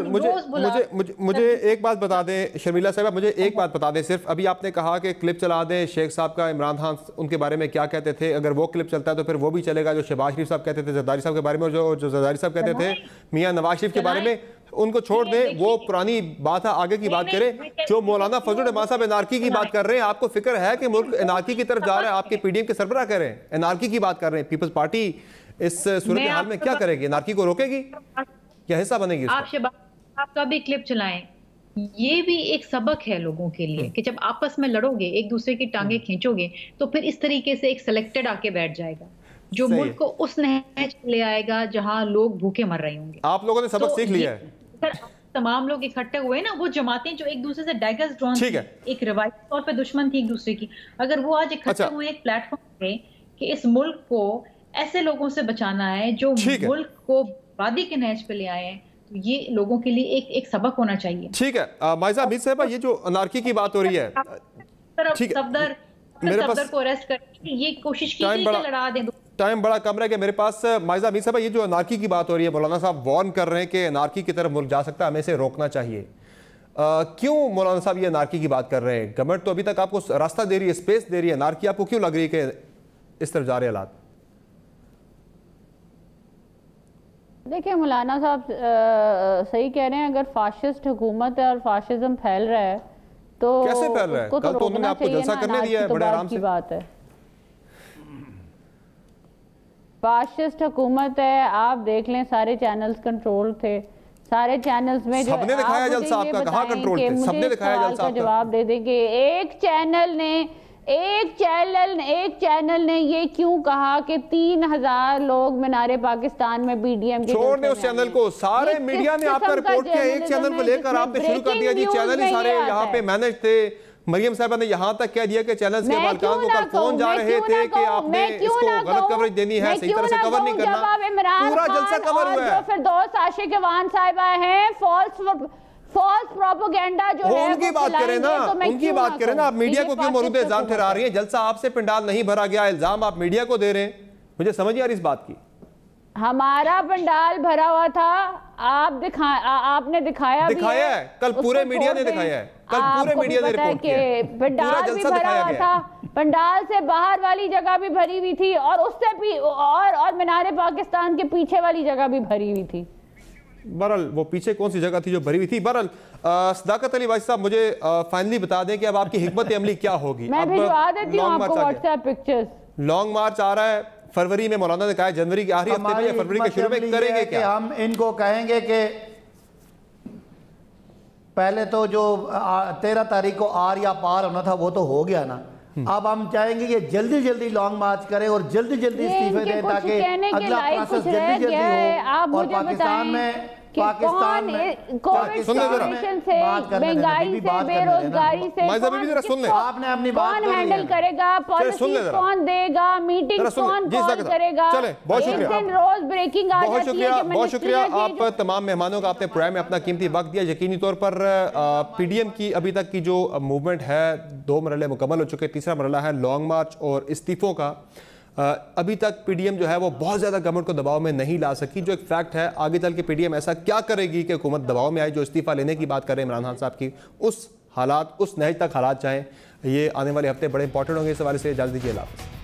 मुझे एक बात बता दें शर्मिला साहब, मुझे एक बात बता दें सिर्फ, अभी आपने कहा कि क्लिप चला दें शेख साहब का, इमरान खान उनके बारे में क्या कहते थे, अगर वो क्लिप चलता है तो फिर वो भी चलेगा जो शहबाज शरीफ साहब कहते थे जरदारी साहब के बारे में, जो जरदारी साहब कहते थे मियां नवाज शरीफ के बारे में, उनको छोड़ दें, वो पुरानी बात है, आगे की बात करें। जो मौलाना फजल रहमान साहब एनआरकी की बात कर रहे हैं, आपको फिक्र है कि मुल्क एनआरकी की तरफ जा रहा है? आपके पीडीएम के सरबराह कह रहे हैं एनआरकी की बात कर रहे हैं, पीपल्स पार्टी इस सूरत हाल में क्या करेगी? एनआरकी को रोकेगी या हिस्सा बनेगी? आप आपका भी क्लिप चलाएं, ये भी एक सबक है लोगों के लिए कि जब आपस में लड़ोगे, एक दूसरे की टांगे खींचोगे, तो फिर इस तरीके से एक सिलेक्टेड आके बैठ जाएगा जो मुल्क को उस नहज ले आएगा जहां लोग भूखे मर रहे होंगे। आप लोगों ने सबक सीख लिया है। तमाम लोग इकट्ठे हुए ना, वो जमातें जो एक दूसरे से डैगर्स ड्रॉन थी, एक रिवायती तौर पे दुश्मन थी एक दूसरे की, अगर वो आज इकट्ठे हुए एक प्लेटफॉर्म पे कि इस मुल्क को ऐसे लोगों से बचाना है जो मुल्क को वादी के नहज पे ले आए हैं, तो ये लोगों के लिए एक सबक होना चाहिए। ठीक है माइजा मीर साहबा, ये जो अनारकी की बात हो रही है, सफदर को अरेस्ट करके ये कोशिश की कि लड़ा दें। टाइम बड़ा कम रह गया मेरे पास। माइजा मीर साहबा, ये जो अनारकी की बात हो रही है, मौलाना साहब वार्न कर रहे हैं कि अनारकी की तरफ मुल्क जा सकता है, हमें इसे रोकना चाहिए। क्यों मौलाना साहब ये अनारकी की बात कर रहे हैं? गवर्नमेंट तो अभी तक आपको रास्ता दे रही है, स्पेस दे रही है, अनारकी आपको क्यों लग रही है कि इस तरफ जा रहे हालात? देखिए मौलाना साहब सही कह रहे हैं, अगर फाशिस्ट हुकूमत है और फाशिज्म फैल रहा है तो कैसे फैल रहा है? कल तो उन्होंने आपको जलसा करने दिया है, बड़े आराम से। बात है, फाशिस्ट हुकूमत है, आप देख लें सारे चैनल्स कंट्रोल थे, सारे चैनल्स में जो सबने दिखाया जलसा आपका, कहाँ कंट्रोल थे? सबने दिखाया जलसा आपका। जवाब दे देंगे एक चैनल ने ये क्यों कहा कि 3000 लोग मीनारे पाकिस्तान में बीडीएम के छोड़ दे उस चैनल को, सारे मीडिया ने आपका रिपोर्ट किया, एक चैनल को लेकर आपने शुरू कर दिया जी, चैनल ही सारे यहाँ पे मैनेज थे। मरियम साहबा ने यहाँ तक कह दिया कि चैनल्स के मालिकान को कल फोन जा रहे थे कि आपने इसको गलत कवरेज देनी है, सही तरह से कवर नहीं करना, पूरा जलसा कवर हुआ है। फिर दोस्त आशिक अवान साहिबा हैं, फॉल्स प्रोपेगेंडा जो है उनकी बात करें ना, उनकी बात करें ना, आप मीडिया को क्यों मरूद इल्जाम ठहरा रही हैं? जलसा आपसे पंडाल नहीं भरा गया, इल्जाम आप मीडिया को दे रहे हैं, मुझे समझ नहीं आ रही इस बात की। हमारा पंडाल भरा हुआ था, आपने दिखाया है, कल पूरे मीडिया ने दिखाया है, कल पूरे मीडिया ने रिपोर्ट किया, पंडाल भी भरा हुआ था, पंडाल से बाहर वाली जगह भी भरी हुई थी और उससे भी और मीनारे पाकिस्तान के पीछे वाली जगह भी भरी हुई थी। बहरहाल वो पीछे कौन सी जगह थी जो भरी हुई थी? बहरहाल सदाकत अली वाइस साहब मुझे फाइनली बता दें कि अब आपकी हिकमत अमली क्या होगी? मैं भिजवा देती हूं आपको व्हाट्सएप पिक्चर्स। लॉन्ग मार्च आ रहा है फरवरी में, मौलाना ने कहा जनवरी के आखिरी हफ्ते में या फरवरी के शुरू में करेंगे क्या? हम इनको कहेंगे कि पहले तो जो 13 तारीख को आर या पार होना था वो तो हो गया ना, अब हम चाहेंगे कि जल्दी जल्दी लॉन्ग मार्च करें और जल्दी जल्दी इस्तीफे दें ताकि अगला प्रोसेस जल्दी जल्दी हो और पाकिस्तान में कोविड सिचुएशन से, महंगाई से, बेरोजगारी से आपने अपनी बात हैंडल करेगा, पॉलिसी कौन देगा, मीटिंग कौन करेगा? बहुत शुक्रिया, रोज ब्रेकिंग आ जाती है। बहुत शुक्रिया आप तमाम मेहमानों का, आपने प्रोग्राम में अपना कीमती वक्त दिया। यकीनी तौर पर पीडीएम की अभी तक की जो मूवमेंट है 2 मरहले मुकम्मल हो चुके, तीसरा मरहला है लॉन्ग मार्च और इस्तीफों का। अभी तक पीडीएम जो है वो बहुत ज़्यादा गवर्नमेंट को दबाव में नहीं ला सकी, जो एक फैक्ट है। आगे चल के पीडीएम ऐसा क्या करेगी कि हुकूमत दबाव में आए? जो इस्तीफा लेने की बात कर रहे हैं इमरान खान साहब की, उस नहज तक हालात चाहें, ये आने वाले हफ्ते बड़े इंपॉर्टेंट होंगे। इस हवाले से इजाज़त दीजिए, अल्लाह हाफ़िज़।